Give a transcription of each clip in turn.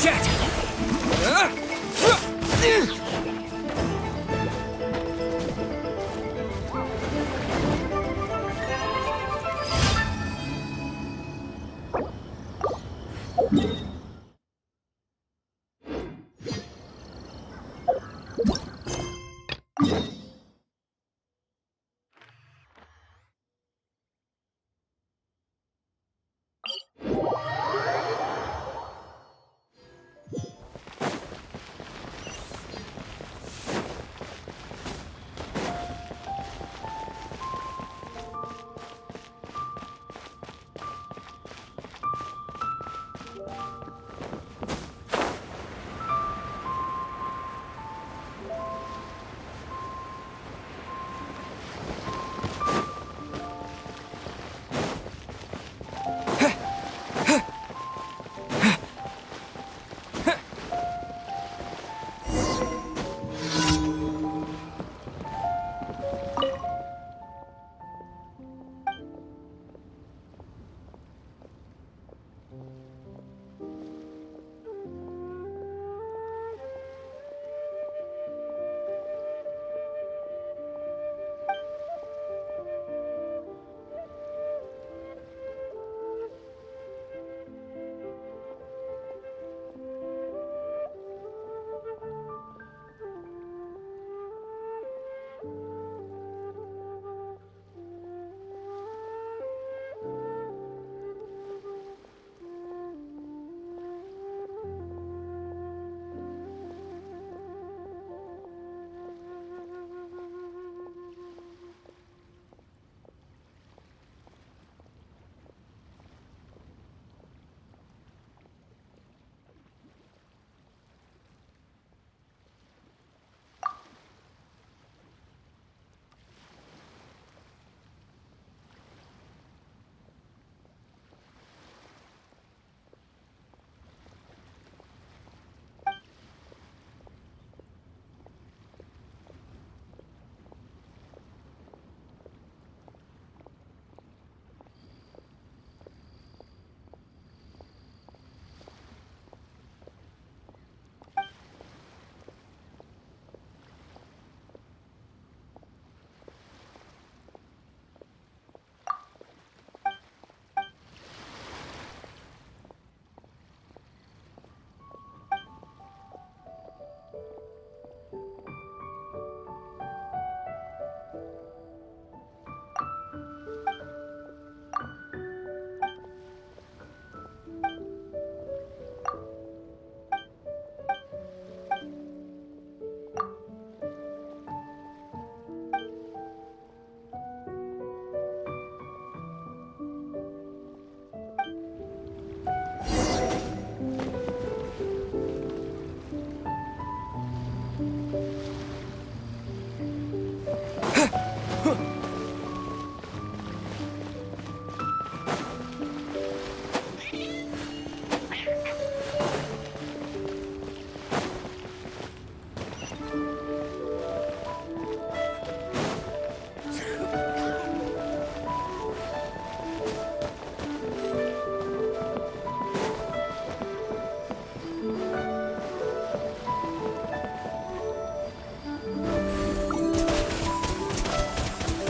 jet!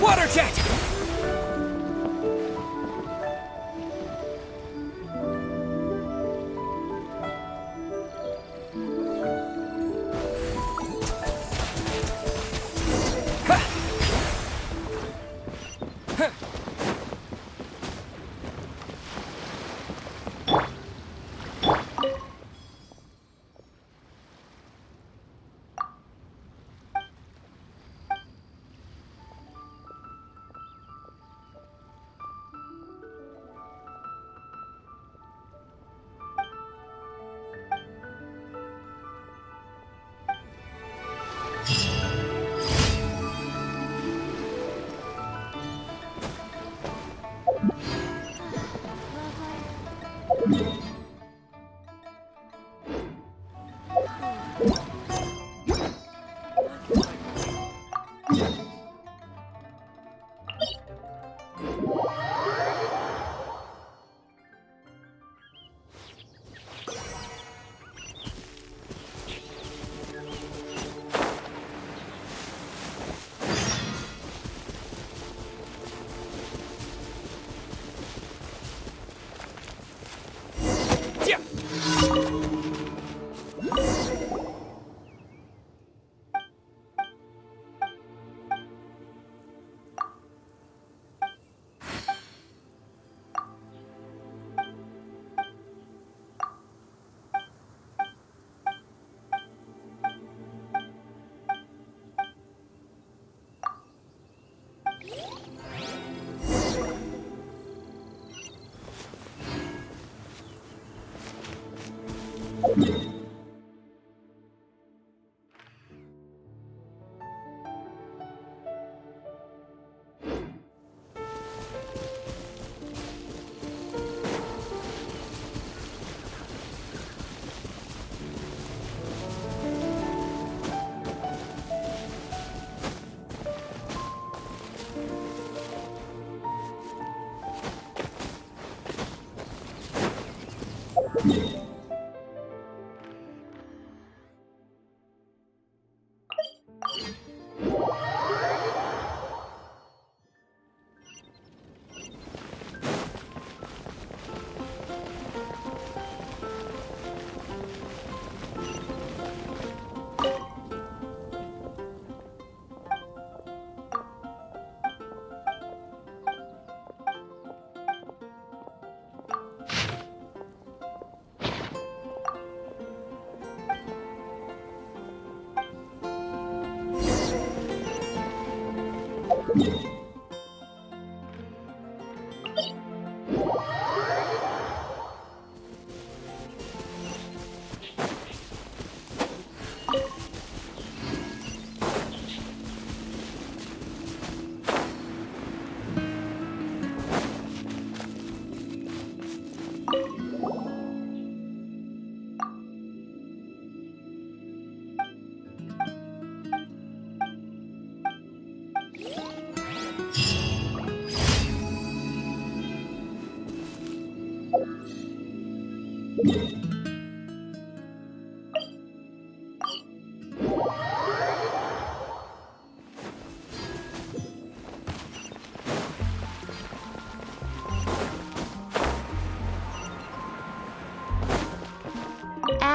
Water jet!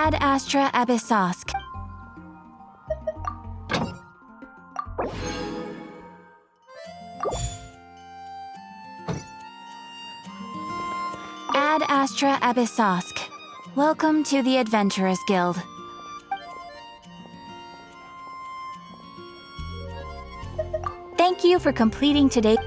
Ad Astra Abyssosk. Ad Astra Abyssosk. Welcome to the Adventurers Guild. Thank you for completing today's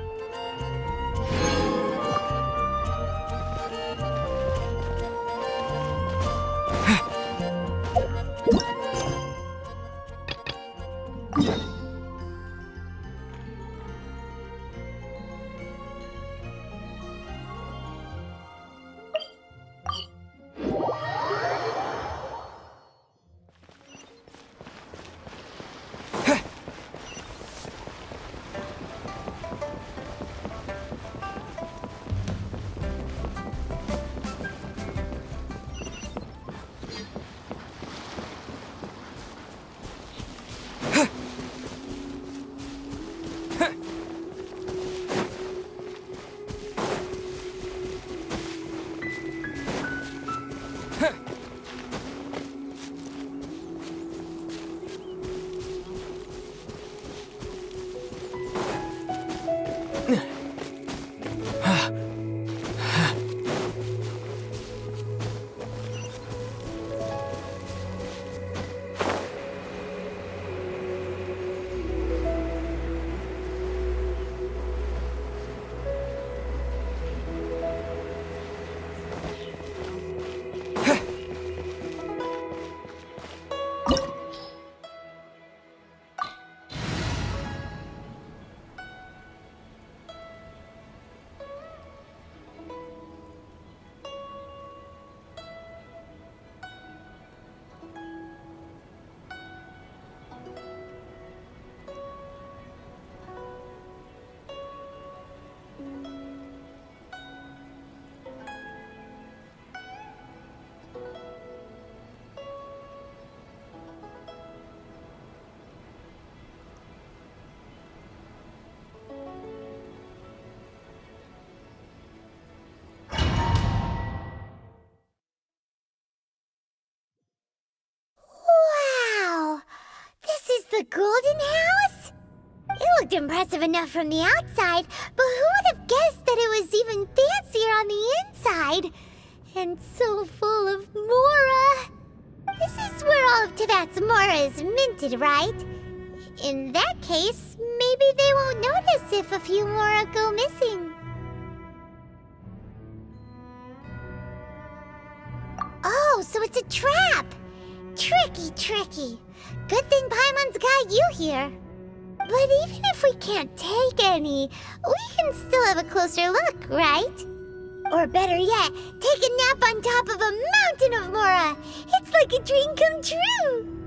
The golden house? It looked impressive enough from the outside, but who would have guessed that it was even fancier on the inside? And so full of Mora. This is where all of Teyvat's Mora is minted, right? In that case, maybe they won't notice if a few Mora go missing. Oh, so it's a trap! Tricky, tricky. Good thing Paimon's got you here. But even if we can't take any, we can still have a closer look, right? Or better yet, take a nap on top of a mountain of Mora. It's like a dream come true.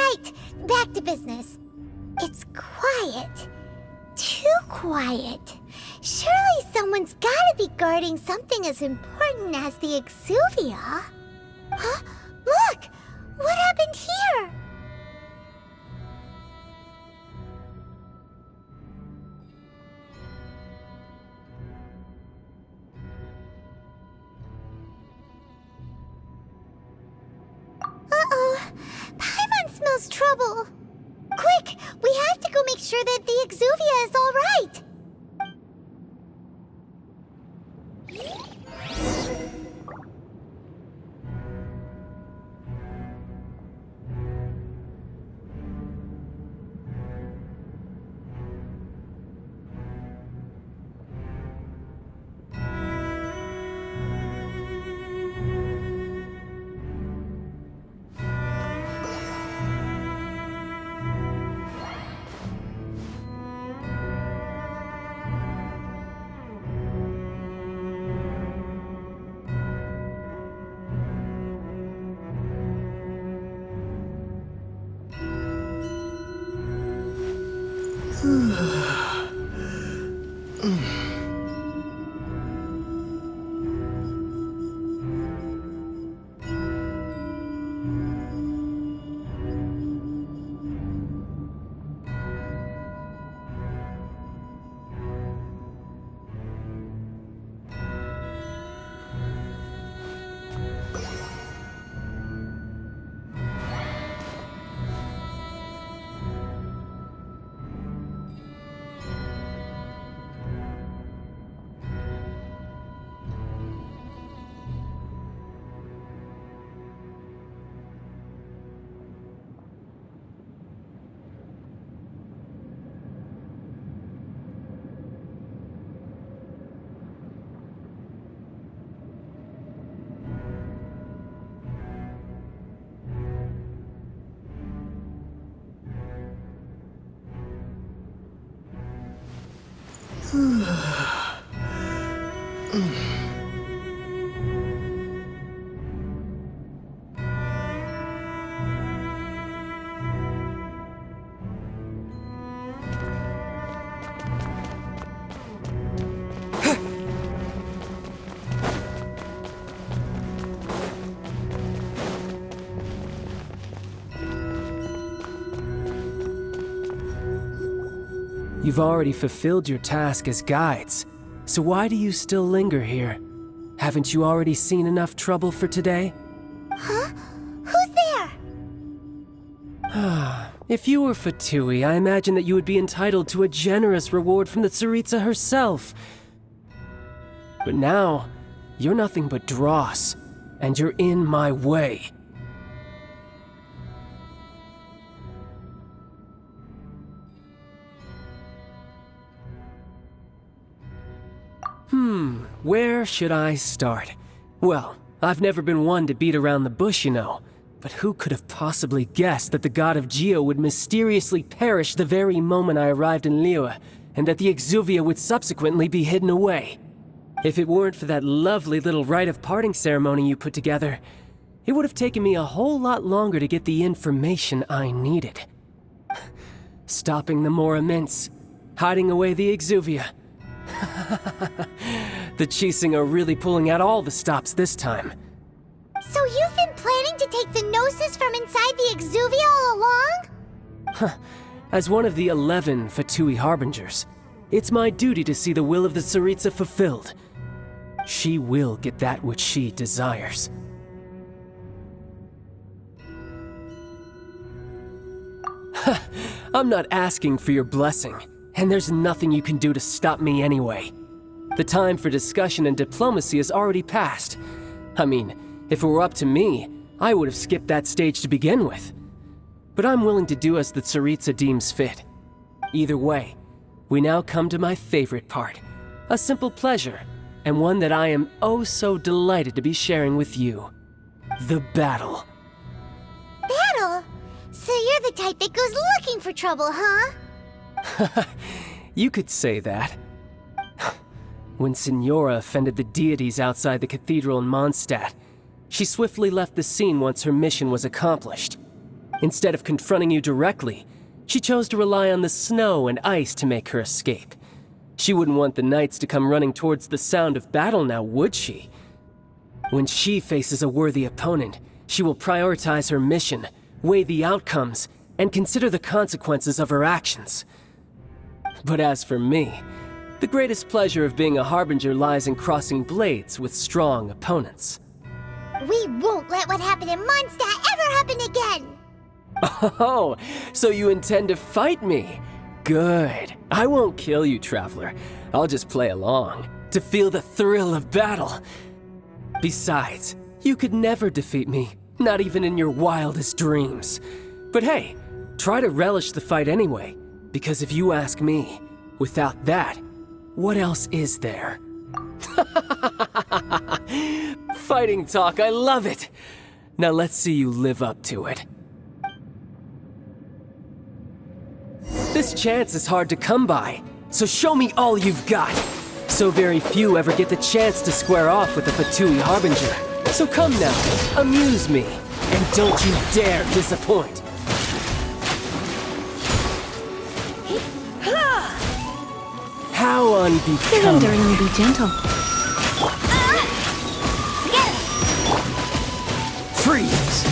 Right, back to business. It's quiet. Too quiet. Surely someone's gotta be guarding something as important as the Exuvia. Huh? Look! What happened here? Uh-oh. Paimon smells trouble. Quick! We have to go make sure that the Exuvia is all right. You've already fulfilled your task as guides, so why do you still linger here? Haven't you already seen enough trouble for today? Huh? Who's there? If you were Fatui, I imagine that you would be entitled to a generous reward from the Tsaritsa herself. But now, you're nothing but dross, and you're in my way. Where should I start? Well, I've never been one to beat around the bush, you know. But who could have possibly guessed that the god of Geo would mysteriously perish the very moment I arrived in Liyue, and that the Exuvia would subsequently be hidden away? If it weren't for that lovely little rite of parting ceremony you put together, it would have taken me a whole lot longer to get the information I needed. Stopping the Mora Mints, hiding away the Exuvia. The Chising are really pulling out all the stops this time. So you've been planning to take the Gnosis from inside the Exuvia all along? As one of the 11 Fatui Harbingers, it's my duty to see the will of the Tsaritsa fulfilled. She will get that which she desires. I'm not asking for your blessing, and there's nothing you can do to stop me anyway. The time for discussion and diplomacy has already passed. I mean, if it were up to me, I would have skipped that stage to begin with. But I'm willing to do as the Tsaritsa deems fit. Either way, we now come to my favorite part. A simple pleasure, and one that I am oh so delighted to be sharing with you. The battle. Battle? So you're the type that goes looking for trouble, huh? You could say that. When Signora offended the deities outside the cathedral in Mondstadt, she swiftly left the scene once her mission was accomplished. Instead of confronting you directly, she chose to rely on the snow and ice to make her escape. She wouldn't want the knights to come running towards the sound of battle now, would she? When she faces a worthy opponent, she will prioritize her mission, weigh the outcomes, and consider the consequences of her actions. But as for me, the greatest pleasure of being a harbinger lies in crossing blades with strong opponents. We won't let what happened in Mondstadt ever happen again! Oh, so you intend to fight me? Good. I won't kill you, Traveler. I'll just play along, to feel the thrill of battle. Besides, you could never defeat me, not even in your wildest dreams. But hey, try to relish the fight anyway, because if you ask me, without that, what else is there? Fighting talk, I love it! Now let's see you live up to it. This chance is hard to come by, so show me all you've got. So very few ever get the chance to square off with the Fatui Harbinger. So come now, amuse me, and don't you dare disappoint. How unbecoming. Surrenderingly be gentle. Freeze!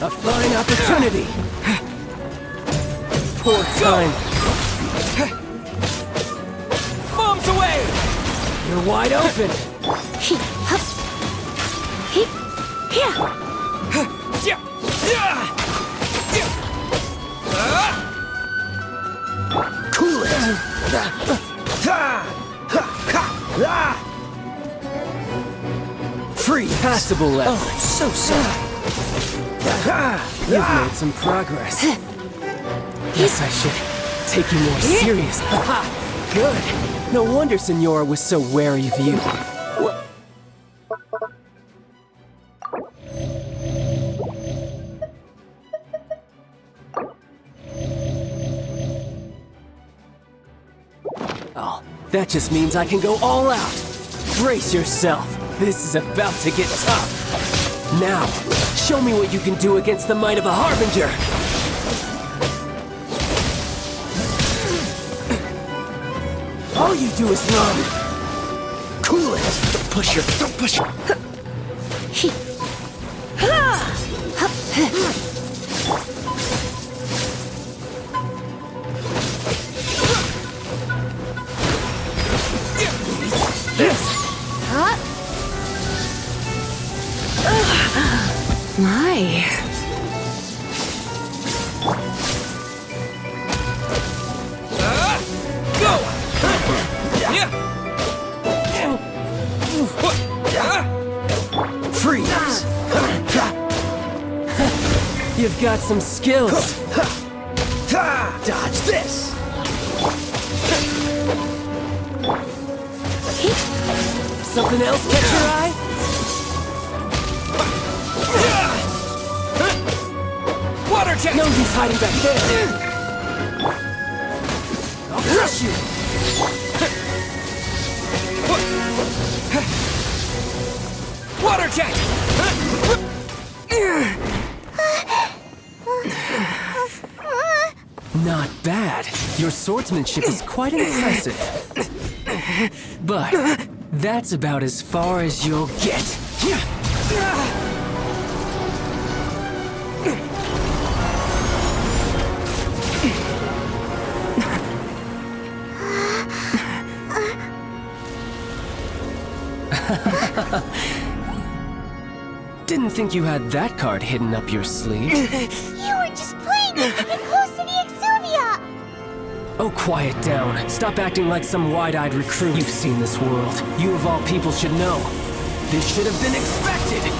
A fine opportunity! Poor time. Bombs away! You're wide open! Cool it! Free passable effort. Oh, so sorry. You've made some progress. Guess I should take you more serious. Good. No wonder Senora was so wary of you. Oh, that just means I can go all out. Brace yourself. This is about to get tough. Now, show me what you can do against the might of a Harbinger! All you do is run! Cool it! Don't push her! Don't push her! Yes! My. Go! Freeze! You've got some skills. Dodge this! Something else catch your eye? Water jet! No use hiding back there! I'll crush you! Water jet! Not bad. Your swordsmanship is quite impressive. But that's about as far as you'll get. Didn't think you had that card hidden up your sleeve. You were just playing it to get close to the Exuvia! Oh, quiet down. Stop acting like some wide-eyed recruit. You've seen this world. You of all people should know. This should have been expected!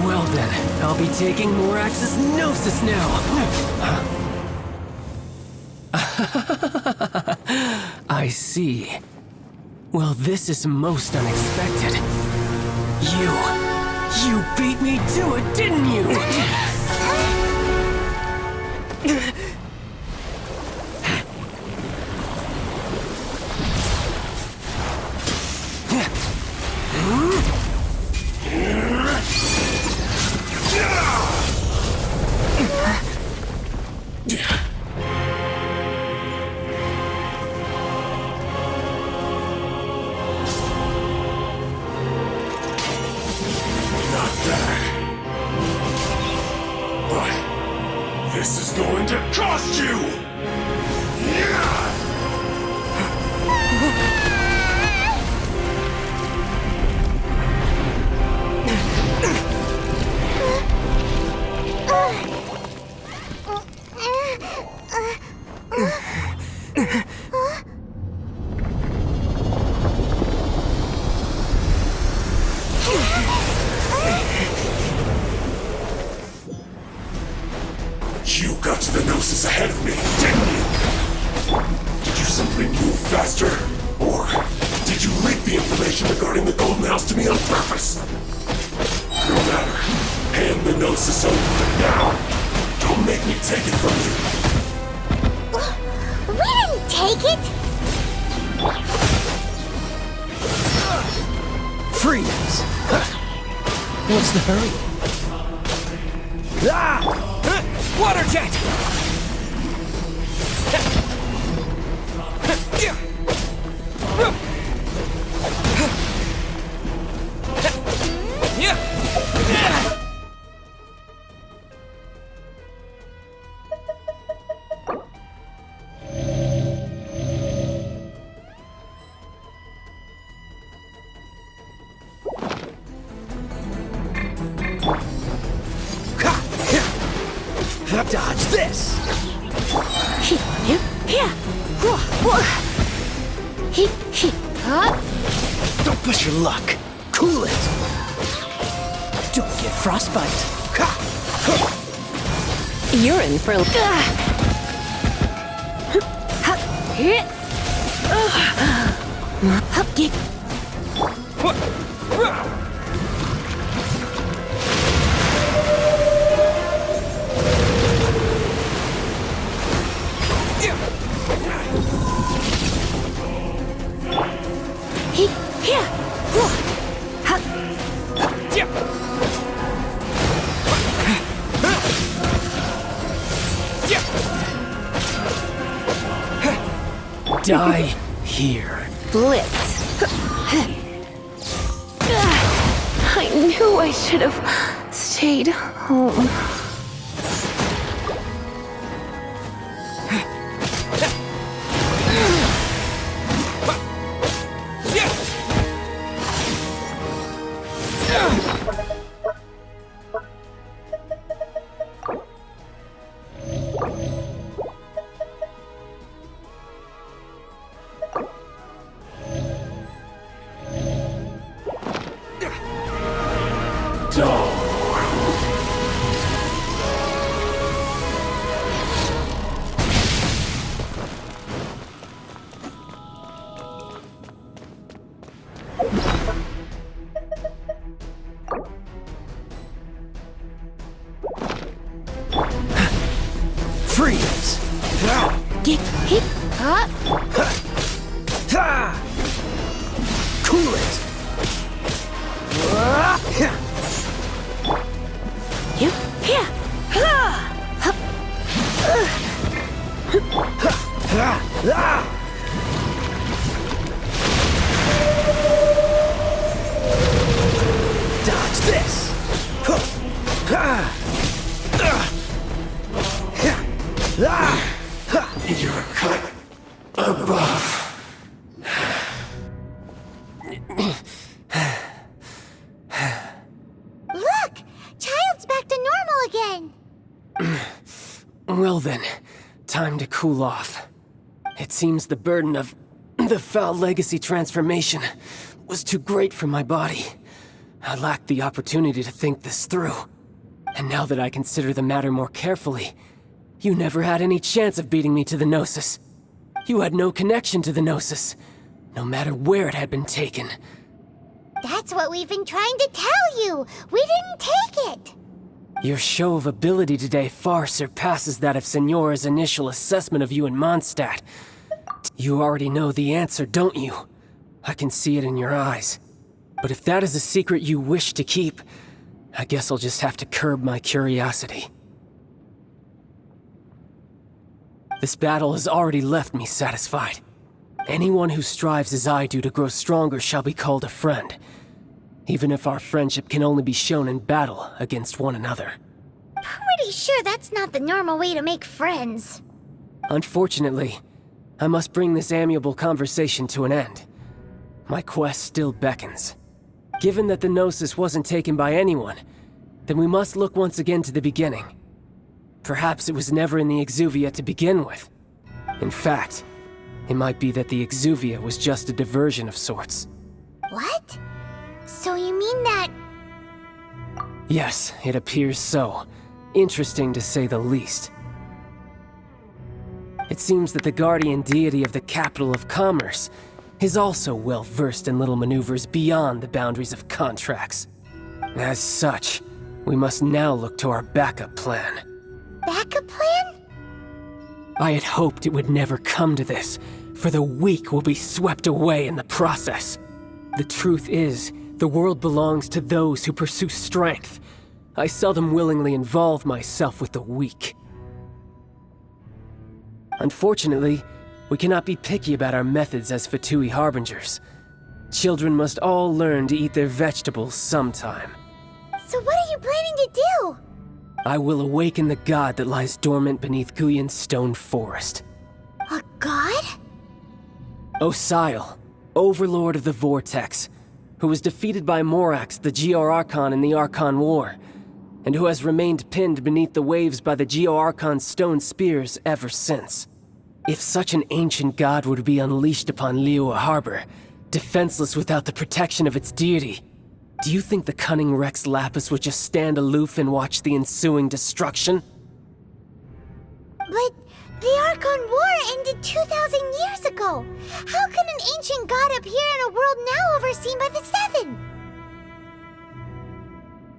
Well then, I'll be taking Morax's Gnosis now! I see. Well, this is most unexpected. You beat me to it, didn't you? You got to the Gnosis ahead of me, didn't you? Did you simply move faster? Or did you leak the information regarding the Golden House to me on purpose? No matter. Hand the Gnosis over now. Don't make me take it from you. We didn't take it! Freeze! What's the hurry? Ah! Water jet! Dodge this! Don't push your luck. Cool it. Don't get frostbite. You're in for a... Die here. Blitz. I knew I should have stayed home. Freeze! Cool it! Dodge this! You're a cut above. Look! Child's back to normal again! Well then, time to cool off. It seems the burden of the foul legacy transformation was too great for my body. I lacked the opportunity to think this through. And now that I consider the matter more carefully, you never had any chance of beating me to the Gnosis. You had no connection to the Gnosis, no matter where it had been taken. That's what we've been trying to tell you! We didn't take it! Your show of ability today far surpasses that of Signora's initial assessment of you in Mondstadt. You already know the answer, don't you? I can see it in your eyes. But if that is a secret you wish to keep, I guess I'll just have to curb my curiosity. This battle has already left me satisfied. Anyone who strives as I do to grow stronger shall be called a friend, even if our friendship can only be shown in battle against one another. Pretty sure that's not the normal way to make friends. Unfortunately, I must bring this amiable conversation to an end. My quest still beckons. Given that the Gnosis wasn't taken by anyone, then we must look once again to the beginning. Perhaps it was never in the Exuvia to begin with. In fact, It might be that the Exuvia was just a diversion of sorts. What? So you mean that... Yes, it appears so. Interesting to say the least. It seems that the guardian deity of the capital of commerce is also well versed in little maneuvers beyond the boundaries of contracts. As such, we must now look to our backup plan. Backup plan? I had hoped it would never come to this, for the weak will be swept away in the process. The truth is, the world belongs to those who pursue strength. I seldom willingly involve myself with the weak. Unfortunately, we cannot be picky about our methods as Fatui Harbingers. Children must all learn to eat their vegetables sometime. So what are you planning to do? I will awaken the god that lies dormant beneath Guyan's stone forest. A god? Osile, overlord of the Vortex, who was defeated by Morax, the Geo-Archon in the Archon War, and who has remained pinned beneath the waves by the Geo-Archon's stone spears ever since. If such an ancient god were to be unleashed upon Liyue Harbor, defenseless without the protection of its deity, do you think the cunning Rex Lapis would just stand aloof and watch the ensuing destruction? But the Archon War ended 2,000 years ago. How can an ancient god appear in a world now overseen by the Seven?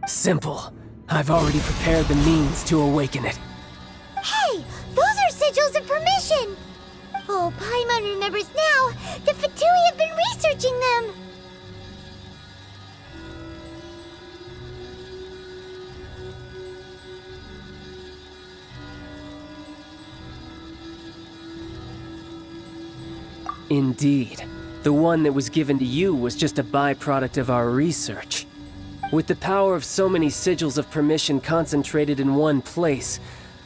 Simple. I've already prepared the means to awaken it. Hey, those are sigils of permission! Oh, Paimon remembers now. The Fatui have been researching them. Indeed. The one that was given to you was just a byproduct of our research. With the power of so many sigils of permission concentrated in one place,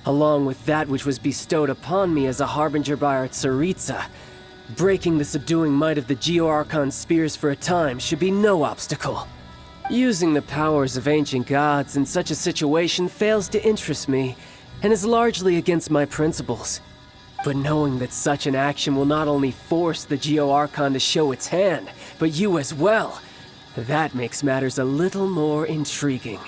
along with that which was bestowed upon me as a harbinger by our Tsaritsa, breaking the subduing might of the Geo-Archon spears for a time should be no obstacle. Using the powers of ancient gods in such a situation fails to interest me, and is largely against my principles. But knowing that such an action will not only force the Geo-Archon to show its hand, but you as well, that makes matters a little more intriguing.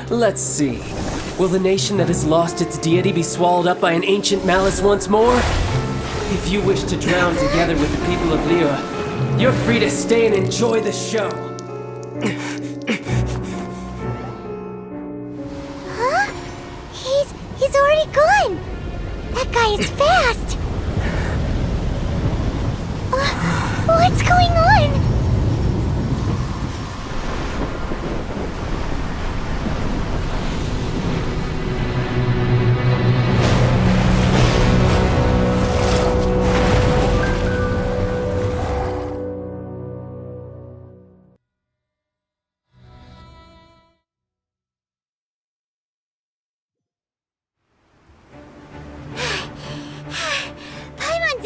Let's see. Will the nation that has lost its deity be swallowed up by an ancient malice once more? If you wish to drown together with the people of Liyue, you're free to stay and enjoy the show. Huh? He's already gone. That guy is fast. What's going on?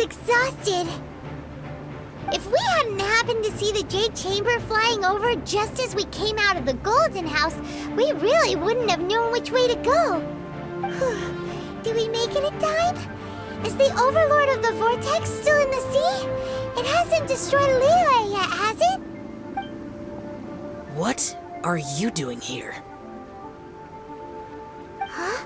Exhausted. If we hadn't happened to see the Jade Chamber flying over just as we came out of the Golden House, we really wouldn't have known which way to go. Did we make it in time? Is the Overlord of the Vortex still in the sea? It hasn't destroyed Liyue yet, has it? What are you doing here? Huh?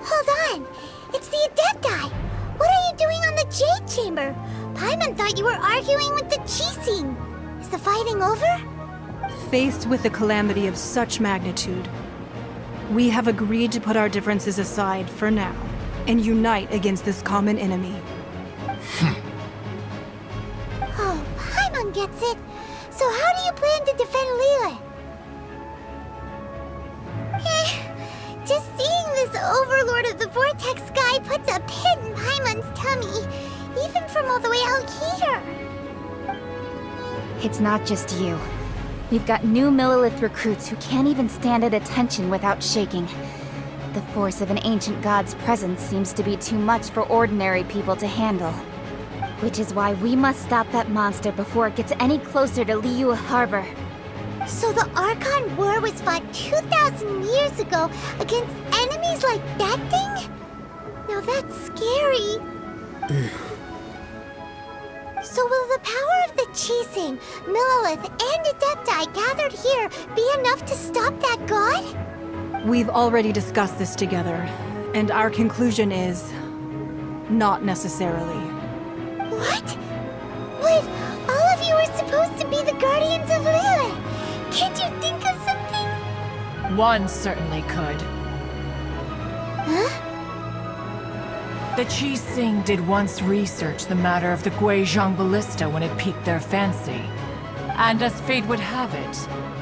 Hold on. It's the Adepti. What are you doing on the Jade Chamber? Paimon thought you were arguing with the Chising. Is the fighting over? Faced with a calamity of such magnitude, we have agreed to put our differences aside for now and unite against this common enemy. Oh, Paimon gets it. So how do you plan to defend Liyue? Just seeing this Overlord of the Vortex guy puts a pit in Paimon's tummy, even from all the way out here. It's not just you. We've got new Millilith recruits who can't even stand at attention without shaking. The force of an ancient god's presence seems to be too much for ordinary people to handle. Which is why we must stop that monster before it gets any closer to Liyue Harbor. So the Archon War was fought 2,000 years ago against enemies like that thing? Now that's scary. So will the power of the Chising, Millilith, and Adepti gathered here be enough to stop that god? We've already discussed this together, and our conclusion is... not necessarily. What? But all of you are supposed to be the Guardians of Liyue. Can't you think of something? One certainly could. Huh? The Chising did once research the matter of the Guizhong Ballista when it piqued their fancy. And as fate would have it,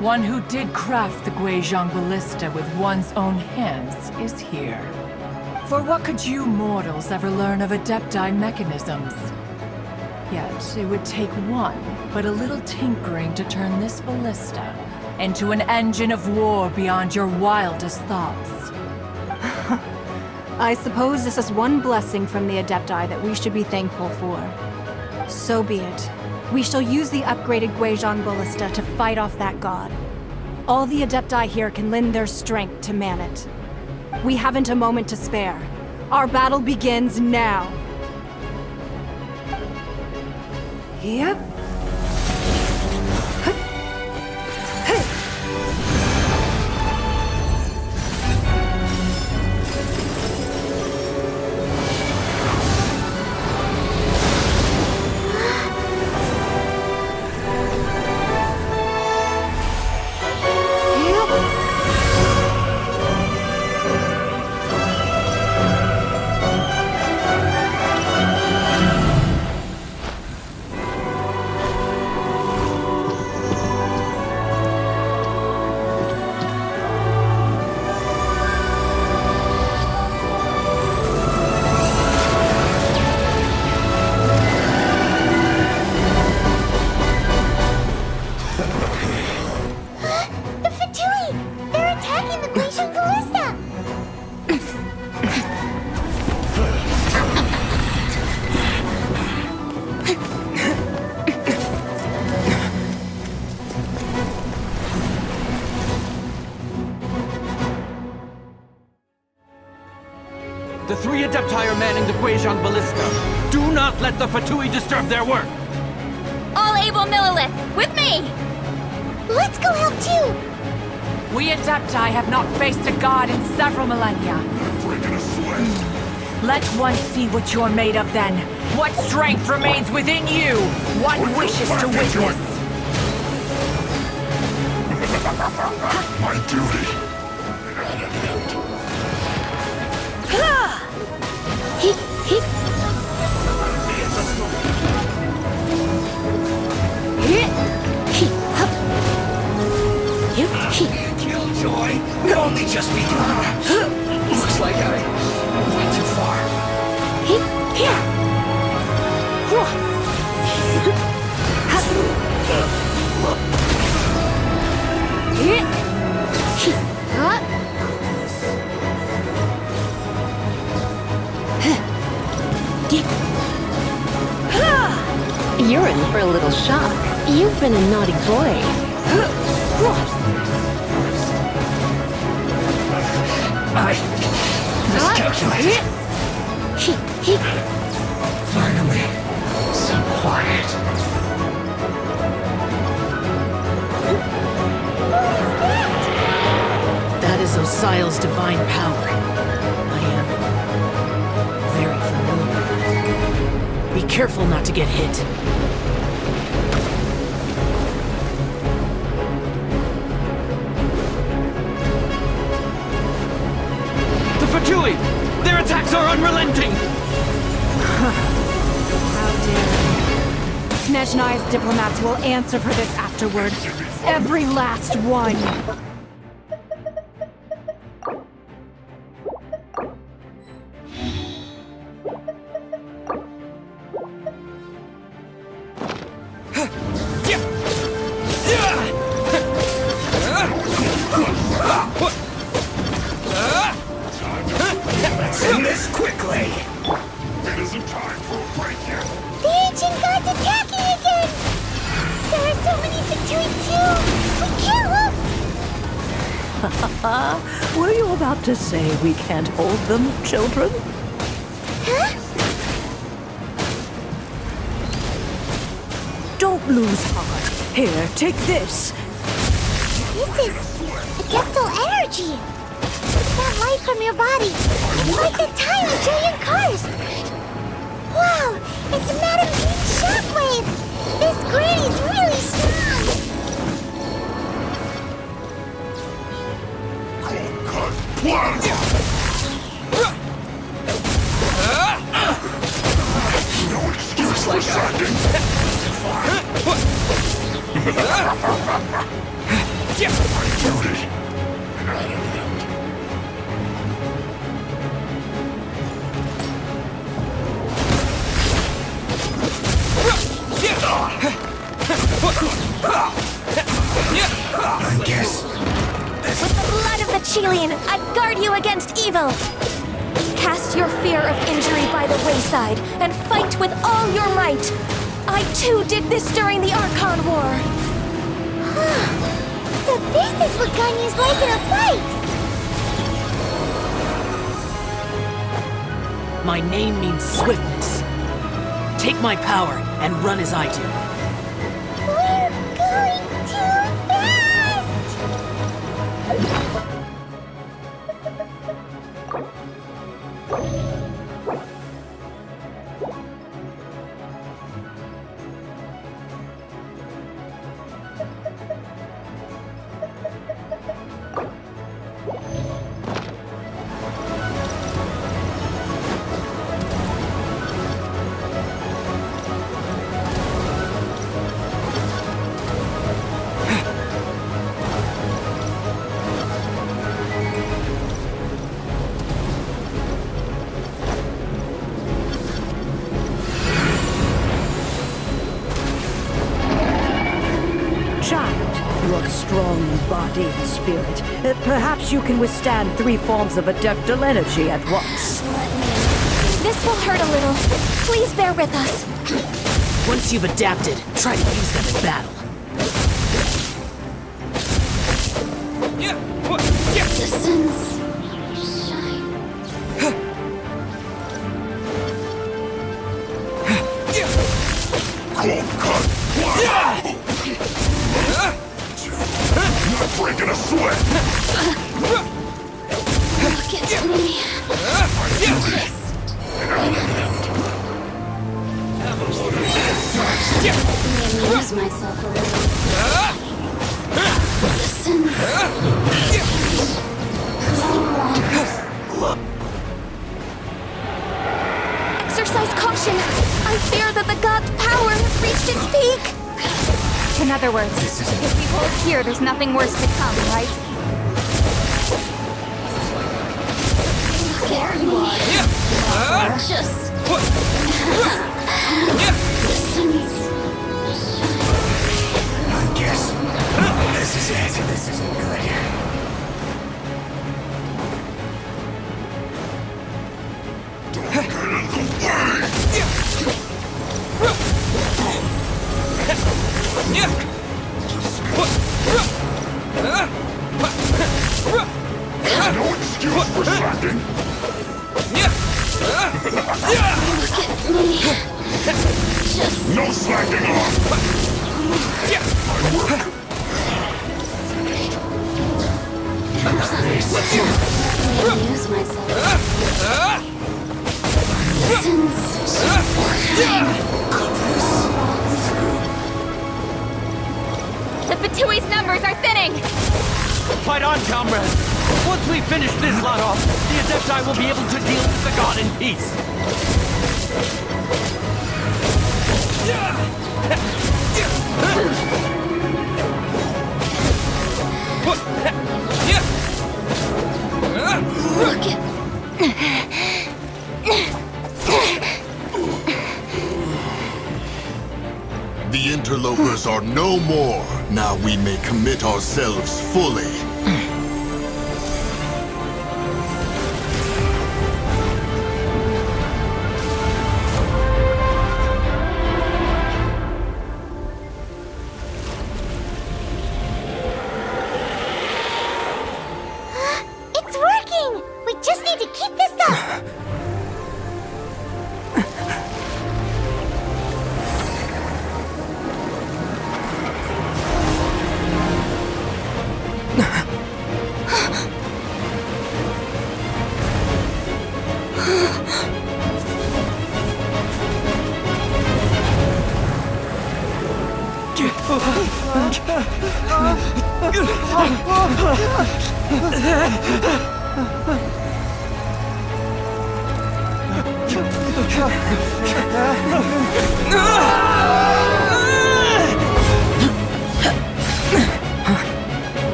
one who did craft the Guizhong Ballista with one's own hands is here. For what could you mortals ever learn of Adepti mechanisms? Yet, it would take one, but a little tinkering to turn this ballista into an engine of war beyond your wildest thoughts. I suppose this is one blessing from the Adepti that we should be thankful for. So be it. We shall use the upgraded Guizhong Ballista to fight off that god. All the Adepti here can lend their strength to man it. We haven't a moment to spare. Our battle begins now. Yep. The three Adepti are manning the Guizhong Ballista. Do not let the Fatui disturb their work! All able Millilith, with me! Let's go help too! We Adepti have not faced a god in several millennia. I'm breaking a sweat. Let one see what you're made of then. What strength remains within you? What wishes to witness? My duty. At an end. Killjoy could only just be done. Looks like I went too far. You're in for a little shock. You've been a naughty boy. I miscalculated. Finally, some quiet. That is Osial's divine power. I am very familiar with it. Be careful not to get hit. The Fatui! Their attacks are unrelenting! How dare you. Snezhnai's diplomats will answer for this afterward. Every last one. Were you about to say we can't hold them, children? Don't lose heart. Here, take this. This is adeptal energy. That light from your body. It's like the tiny giant cars. Wow, it's Madame Jean's shockwave. This granny's really strong. No excuse for slacking. My duty. I guess. With the blood of the Chilean, I guard you against evil! Cast your fear of injury by the wayside, and fight with all your might! I too did this during the Archon War! So this is what Ganyu's like in a fight! My name means swiftness. Take my power and run as I do. We're going too fast! You are strong in body and spirit. Perhaps you can withstand 3 forms of adeptal energy at once. This will hurt a little. Please bear with us. Once you've adapted, try to use them in battle. The sun's shine. Cold cut. Not breaking a sweat. Look at me. Amuse myself a little. Exercise caution. I fear that the god's power has reached its peak. In other words, if we hold here, there's nothing worse to come, right? There you are. Just I guess this is it. This isn't good. Don't get in the way. No excuse for slacking. No slacking off. My work. amuse myself. The Fatui's numbers are thinning! Fight on, comrade! Once we finish this lot off, the Adepti will be able to deal with the god in peace. Look at... The interlopers are no more. Now we may commit ourselves fully.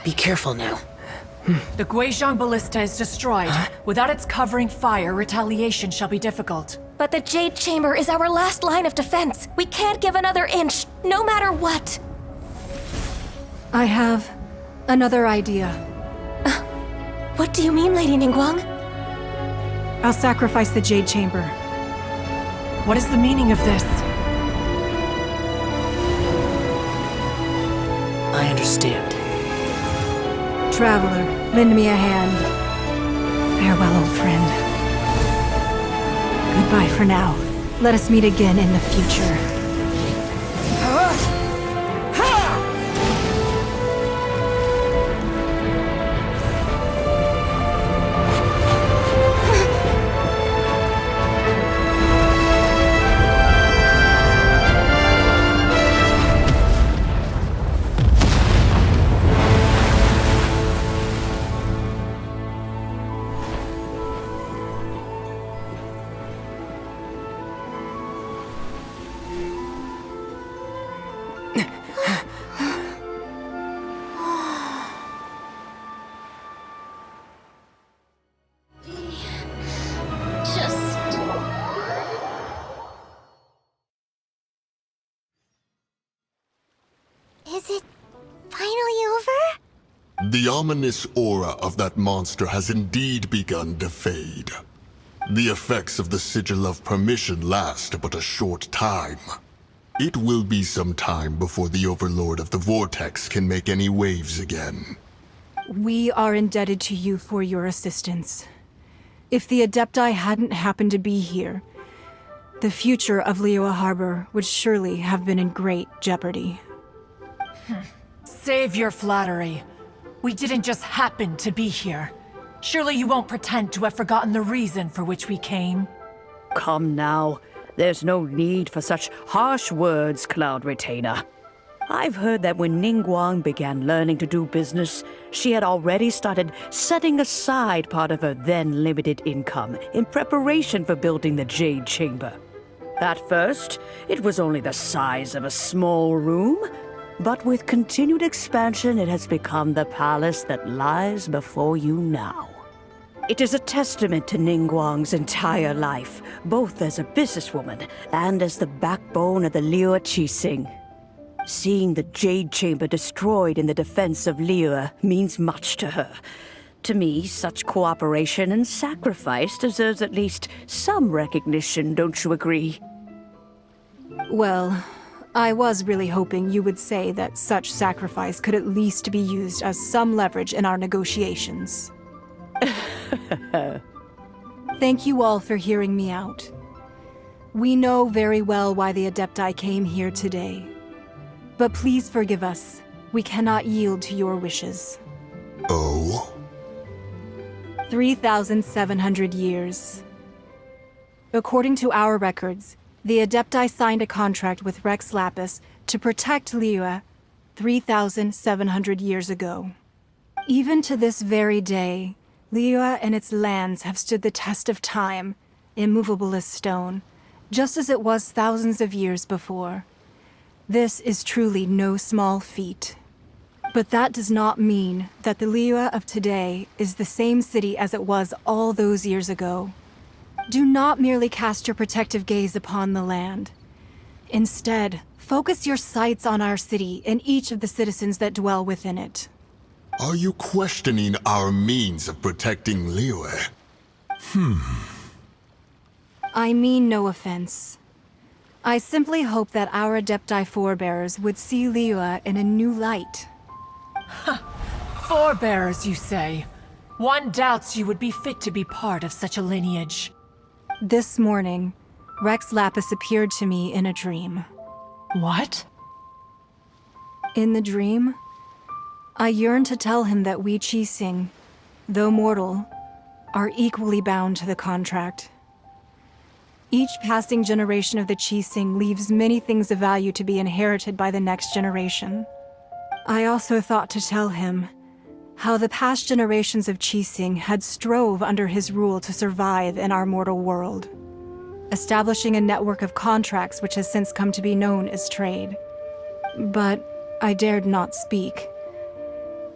Be careful now. The Guizhong Ballista is destroyed. Without its covering fire, retaliation shall be difficult. But the Jade Chamber is our last line of defense. We can't give another inch, no matter what. I have another idea. What do you mean, Lady Ningguang? I'll sacrifice the Jade Chamber. What is the meaning of this? I understand. Traveler, lend me a hand. Farewell, old friend. Goodbye for now. Let us meet again in the future. Is it finally over? The ominous aura of that monster has indeed begun to fade. The effects of the Sigil of Permission last but a short time. It will be some time before the Overlord of the Vortex can make any waves again. We are indebted to you for your assistance. If the Adepti hadn't happened to be here, the future of Liyue Harbor would surely have been in great jeopardy. Save your flattery. We didn't just happen to be here. Surely you won't pretend to have forgotten the reason for which we came. Come now. There's no need for such harsh words, Cloud Retainer. I've heard that when Ningguang began learning to do business, she had already started setting aside part of her then limited income in preparation for building the Jade Chamber. At first, it was only the size of a small room, but with continued expansion, it has become the palace that lies before you now. It is a testament to Ningguang's entire life, both as a businesswoman and as the backbone of the Liyue Qixing. Seeing the Jade Chamber destroyed in the defense of Liyue means much to her. To me, such cooperation and sacrifice deserves at least some recognition, don't you agree? Well, I was really hoping you would say that such sacrifice could at least be used as some leverage in our negotiations. Thank you all for hearing me out. We know very well why the Adepti came here today. But please forgive us. We cannot yield to your wishes. Oh? 3,700 years. According to our records, the Adepti signed a contract with Rex Lapis to protect Liyue 3,700 years ago. Even to this very day, Liyue and its lands have stood the test of time, immovable as stone, just as it was thousands of years before. This is truly no small feat. But that does not mean that the Liyue of today is the same city as it was all those years ago. Do not merely cast your protective gaze upon the land. Instead, focus your sights on our city and each of the citizens that dwell within it. Are you questioning our means of protecting Liyue? I mean no offense. I simply hope that our Adepti forebears would see Liyue in a new light. Forebearers, you say? One doubts you would be fit to be part of such a lineage. This morning, Rex Lapis appeared to me in a dream. What? In the dream, I yearned to tell him that we Qixing, though mortal, are equally bound to the contract. Each passing generation of the Qixing leaves many things of value to be inherited by the next generation. I also thought to tell him how the past generations of Qixing had strove under his rule to survive in our mortal world, establishing a network of contracts which has since come to be known as trade. But I dared not speak.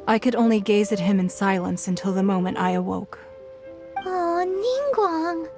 I could only gaze at him in silence until the moment I awoke. Oh, Ningguang.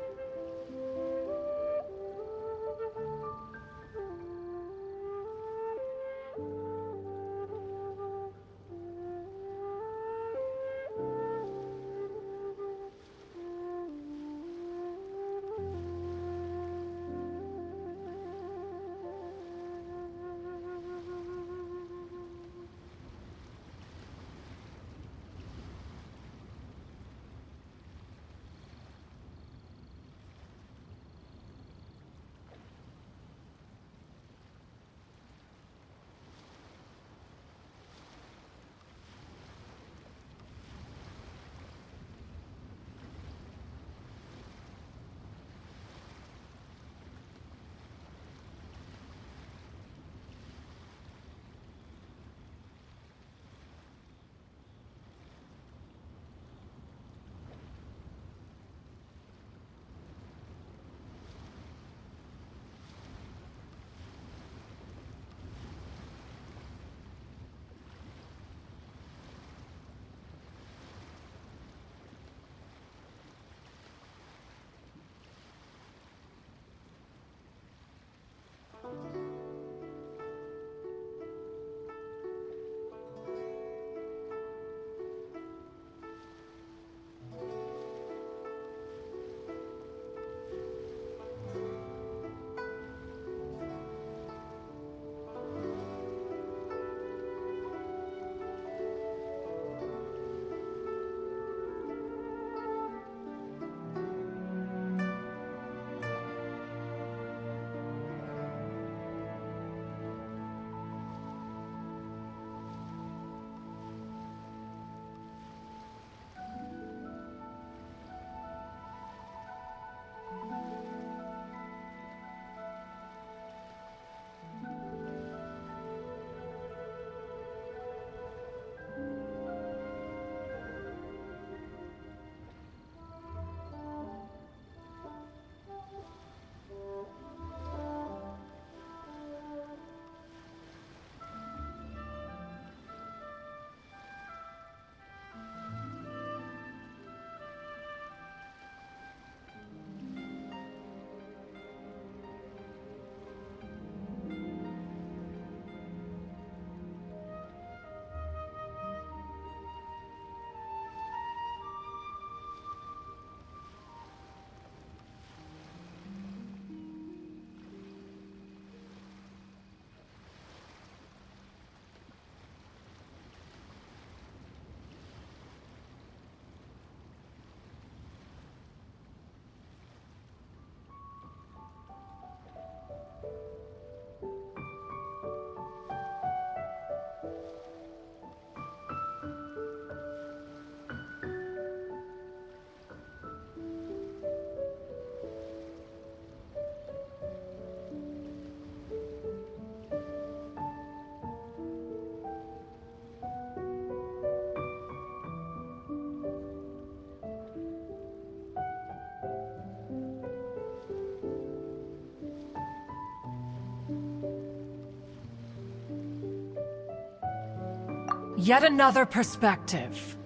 Yet another perspective.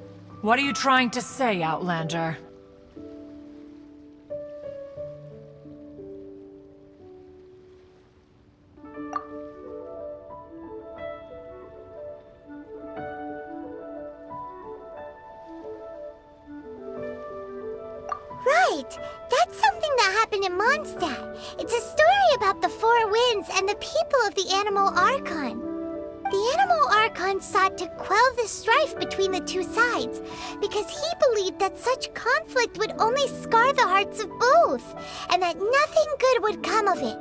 What are you trying to say, Outlander? Right! That's something that happened in Mondstadt. It's a story about the Four Winds and the people of the Animal Archon. The Animal Archon sought to quell the strife between the two sides, because he believed that such conflict would only scar the hearts of both, and that nothing good would come of it.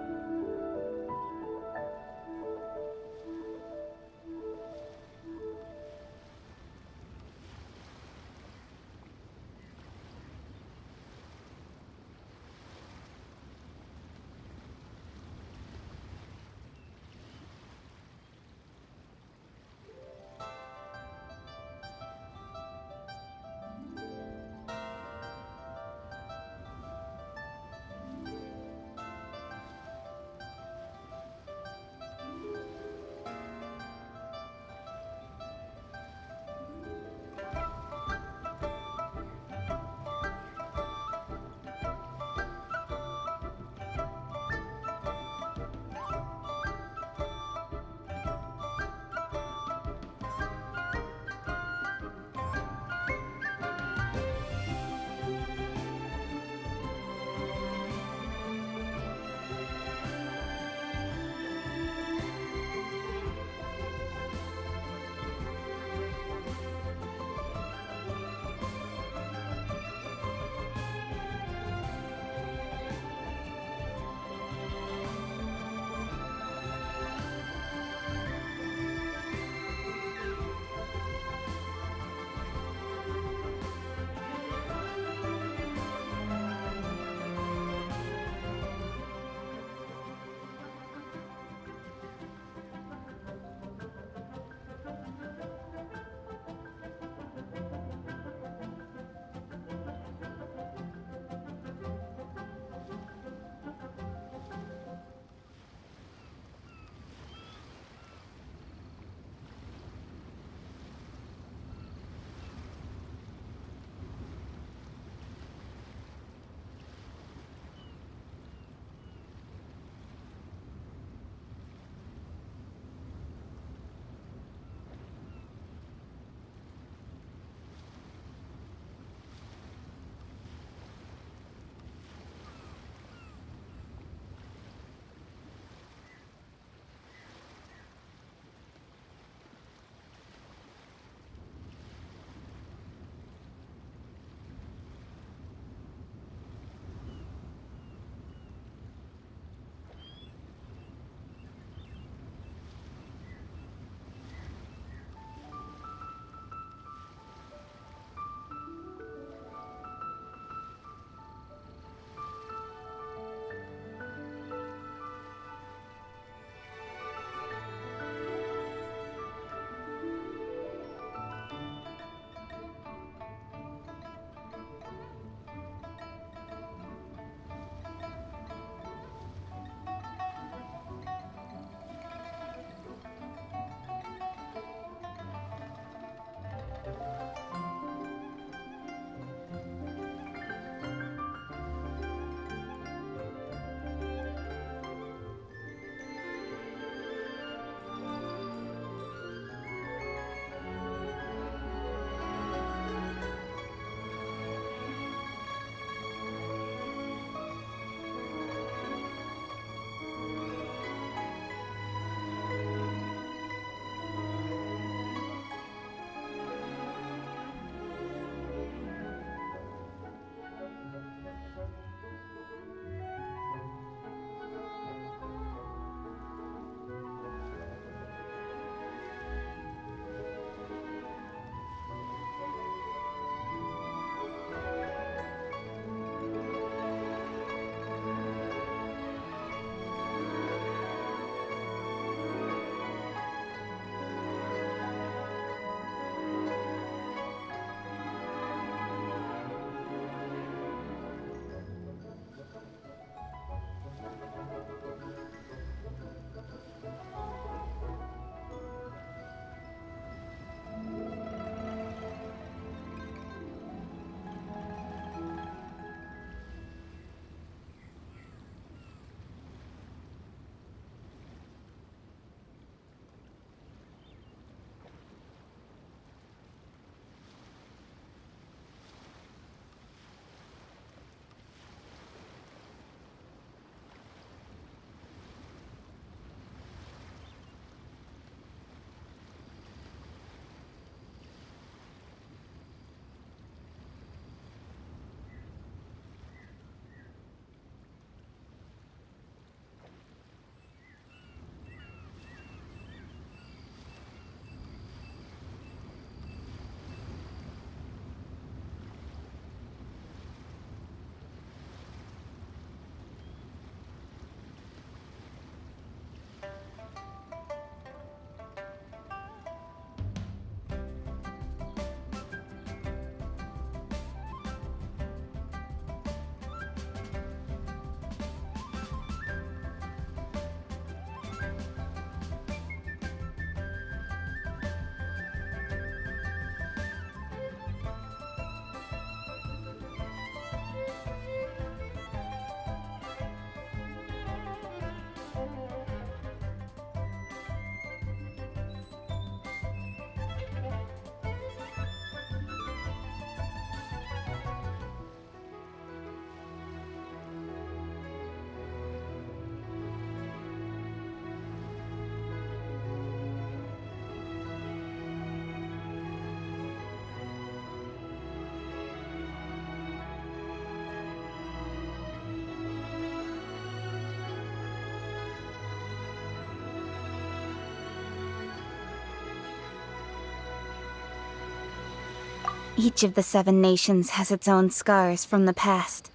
Each of the 7 nations has its own scars from the past.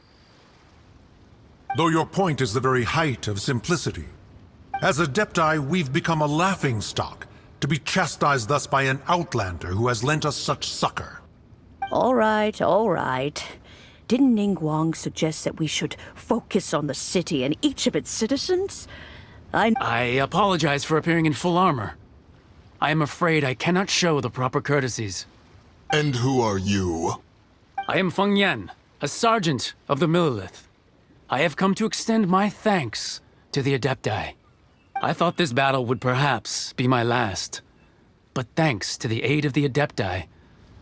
Though your point is the very height of simplicity. As Adepti, we've become a laughingstock, to be chastised thus by an outlander who has lent us such succor. All right, all right. Didn't Ningguang suggest that we should focus on the city and each of its citizens? I apologize for appearing in full armor. I am afraid I cannot show the proper courtesies. And who are you? I am Feng Yan, a sergeant of the Millelith. I have come to extend my thanks to the Adepti. I thought this battle would perhaps be my last. But thanks to the aid of the Adepti,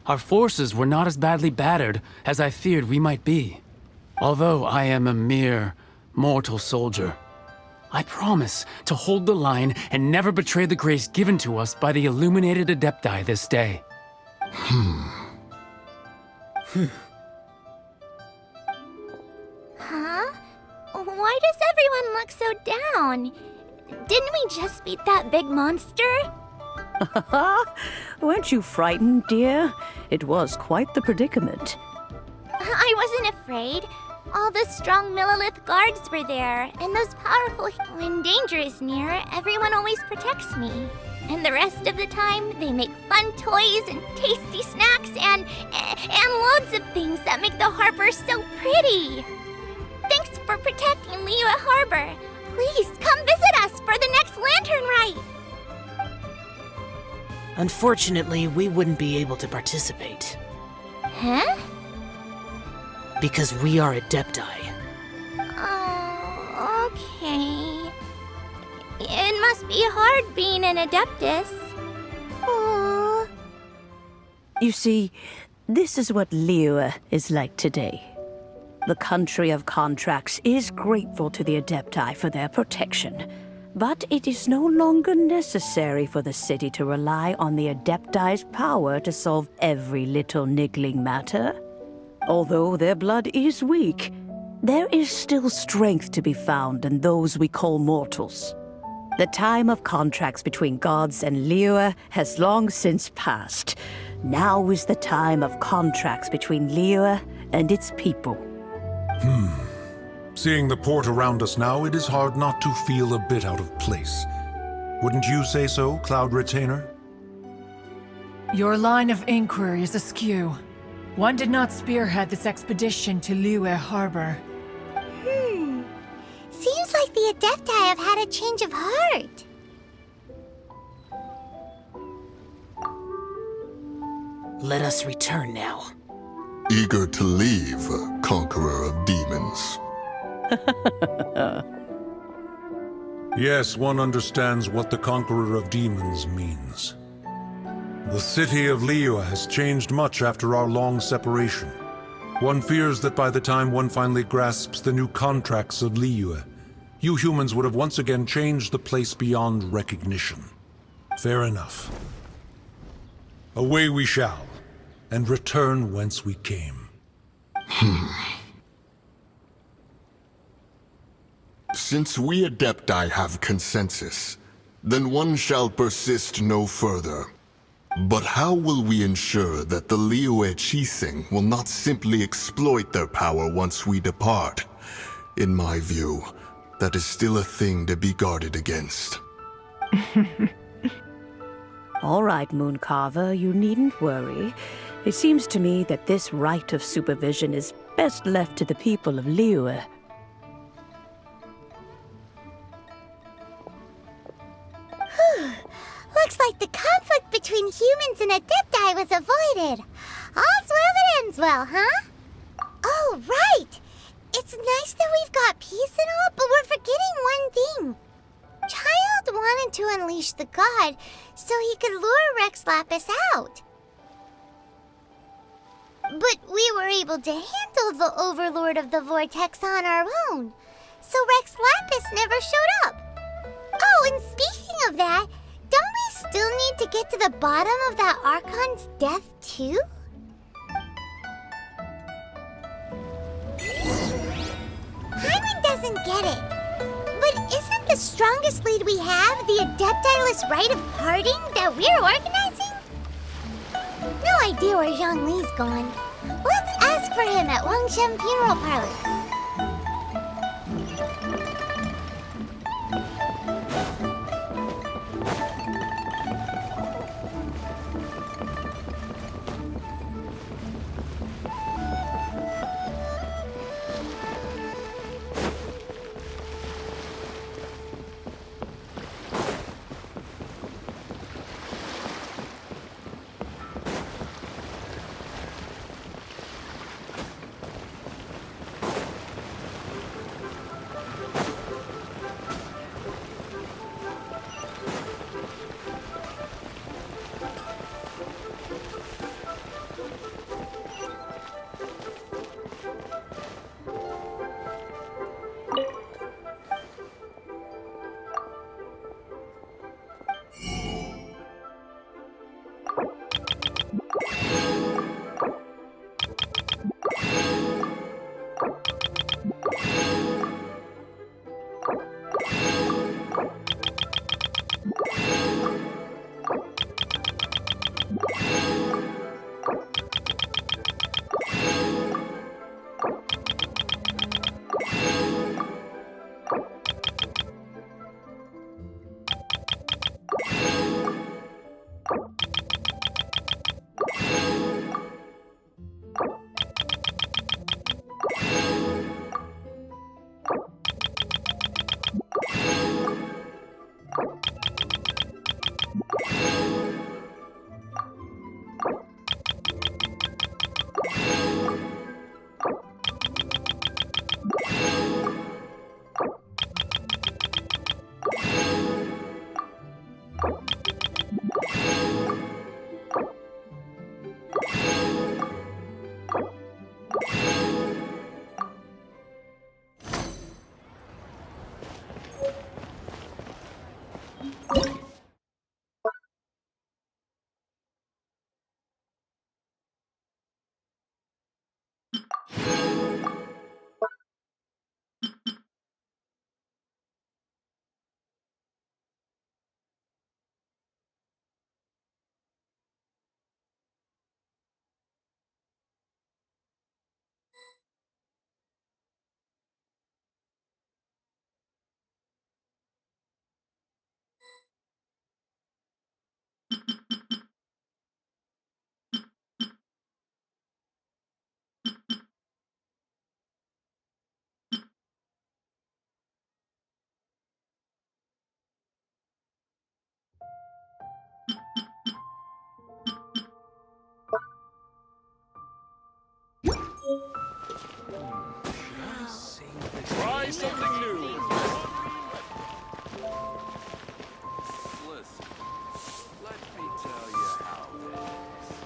our forces were not as badly battered as I feared we might be. Although I am a mere mortal soldier, I promise to hold the line and never betray the grace given to us by the illuminated Adepti this day. Huh? Why does everyone look so down? Didn't we just beat that big monster? Weren't you frightened, dear? It was quite the predicament. I wasn't afraid. All the strong Millelith guards were there, and those powerful... When danger is near, everyone always protects me. And the rest of the time, they make fun toys and tasty snacks and loads of things that make the harbor so pretty. Thanks for protecting Liyue Harbor. Please come visit us for the next lantern rite. Unfortunately, we wouldn't be able to participate. Huh? Because we are Adepti. Oh, okay. It must be hard being an Adeptus. Oh. You see, this is what Liyue is like today. The country of contracts is grateful to the Adepti for their protection, but it is no longer necessary for the city to rely on the Adepti's power to solve every little niggling matter. Although their blood is weak, there is still strength to be found in those we call mortals. The time of contracts between gods and Liyue has long since passed. Now is the time of contracts between Liyue and its people. Seeing the port around us now, it is hard not to feel a bit out of place. Wouldn't you say so, Cloud Retainer? Your line of inquiry is askew. One did not spearhead this expedition to Liyue Harbor. Seems like the Adepti have had a change of heart. Let us return now. Eager to leave, Conqueror of Demons. Yes, one understands what the Conqueror of Demons means. The city of Liyue has changed much after our long separation. One fears that by the time one finally grasps the new contracts of Liyue, you humans would have once again changed the place beyond recognition. Fair enough. Away we shall, and return whence we came. Since we Adepti have consensus, then one shall persist no further. But how will we ensure that the Liyue Qixing will not simply exploit their power once we depart? In my view, that is still a thing to be guarded against. All right, Mooncarver, you needn't worry. It seems to me that this right of supervision is best left to the people of Liyue. Looks like the conflict between humans and Adepti was avoided. All's well that ends well, huh? Oh, right! It's nice that we've got peace and all, but we're forgetting one thing. Child wanted to unleash the god so he could lure Rex Lapis out. But we were able to handle the Overlord of the Vortex on our own, so Rex Lapis never showed up. Oh, and speaking of that, don't we still need to get to the bottom of that Archon's death, too? Paimon doesn't get it. But isn't the strongest lead we have the Adeptiless Rite of Parting that we're organizing? No idea where Zhongli's gone. Let's ask for him at Wangshan Funeral Parlor. Try something new. Listen, let me tell you how it is.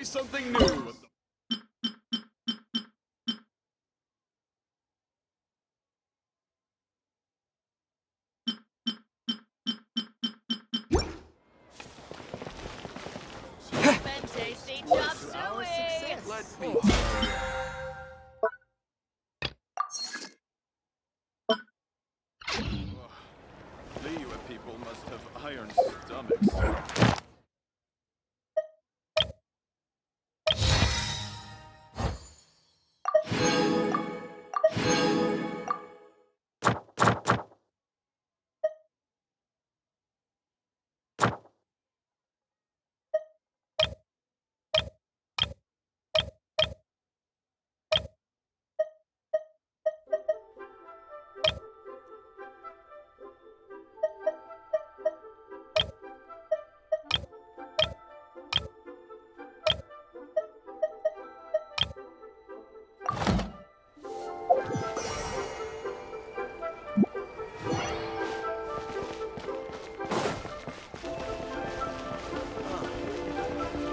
something new. Let me tell you. Liyue people must have iron stomachs.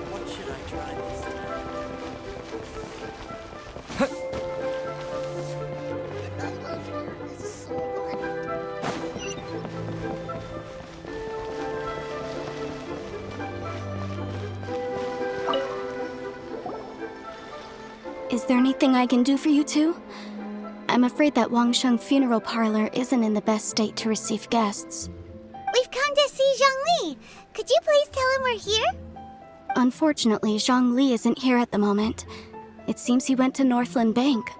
What should I try this time? The nightlife here is so vibrant. Is there anything I can do for you two? I'm afraid that Wangsheng funeral parlor isn't in the best state to receive guests. We've come to see Zhongli. Could you please tell him we're here? Unfortunately, Zhongli isn't here at the moment. It seems he went to Northland Bank.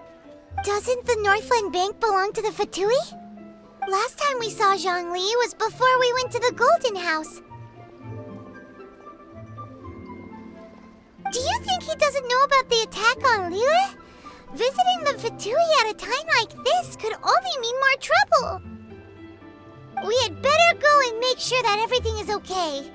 Doesn't the Northland Bank belong to the Fatui? Last time we saw Zhongli was before we went to the Golden House. Do you think he doesn't know about the attack on Liyue? Visiting the Fatui at a time like this could only mean more trouble. We had better go and make sure that everything is okay.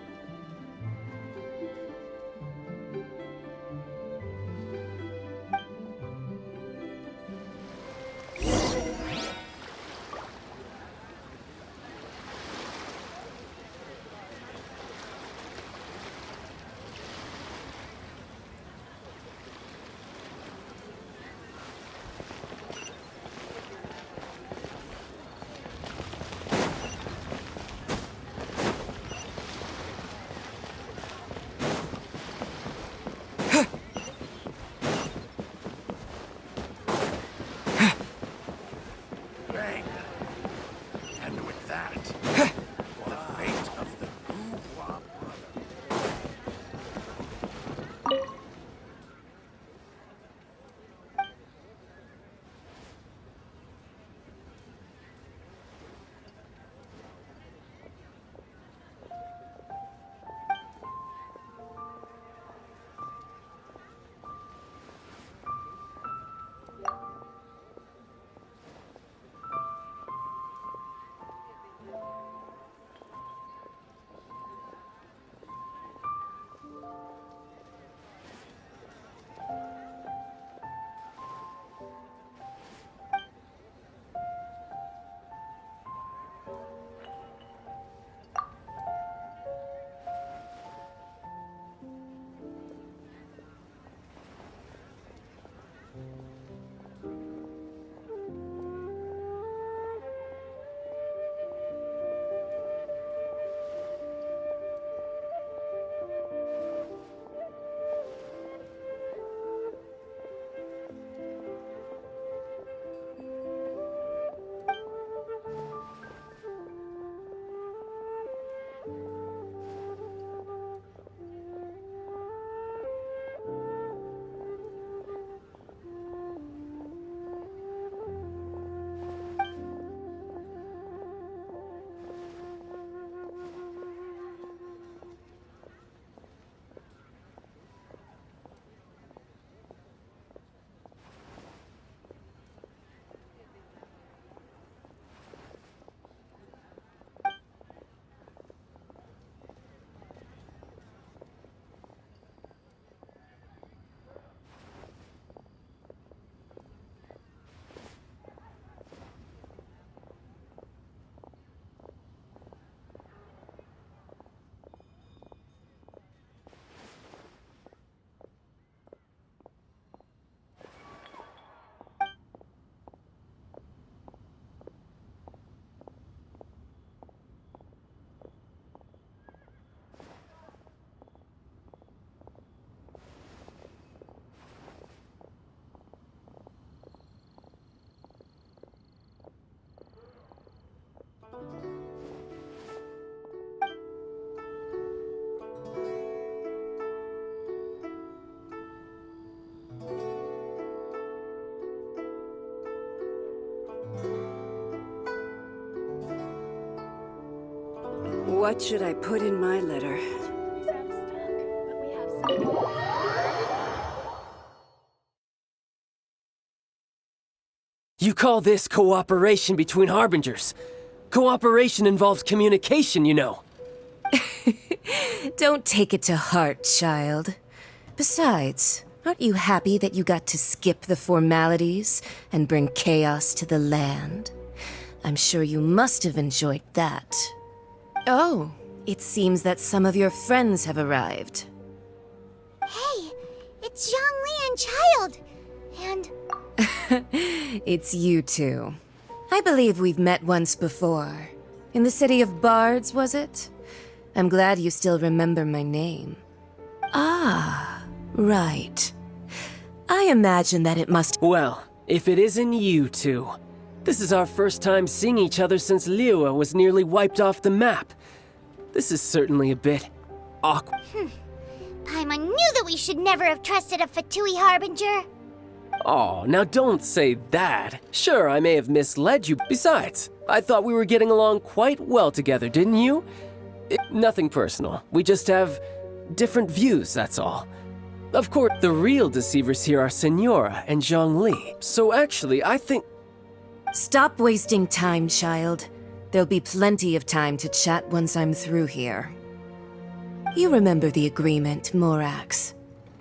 What should I put in my letter? You call this cooperation between Harbingers? Cooperation involves communication, you know. Don't take it to heart, child. Besides, aren't you happy that you got to skip the formalities and bring chaos to the land? I'm sure you must have enjoyed that. Oh, it seems that some of your friends have arrived. Hey, it's Zhongli and Child. And It's you two. I believe we've met once before. In the City of Bards, was it? I'm glad you still remember my name. Ah, right. I imagine that it must— Well, if it isn't you two. This is our first time seeing each other since Liyue was nearly wiped off the map. This is certainly a bit awkward. Paimon knew that we should never have trusted a Fatui Harbinger. Oh, now don't say that. Sure, I may have misled you. Besides, I thought we were getting along quite well together, didn't you? Nothing personal. We just have different views, that's all. Of course, the real deceivers here are Senora and Zhongli. So actually, I think— Stop wasting time, child. There'll be plenty of time to chat once I'm through here. You remember the agreement, Morax.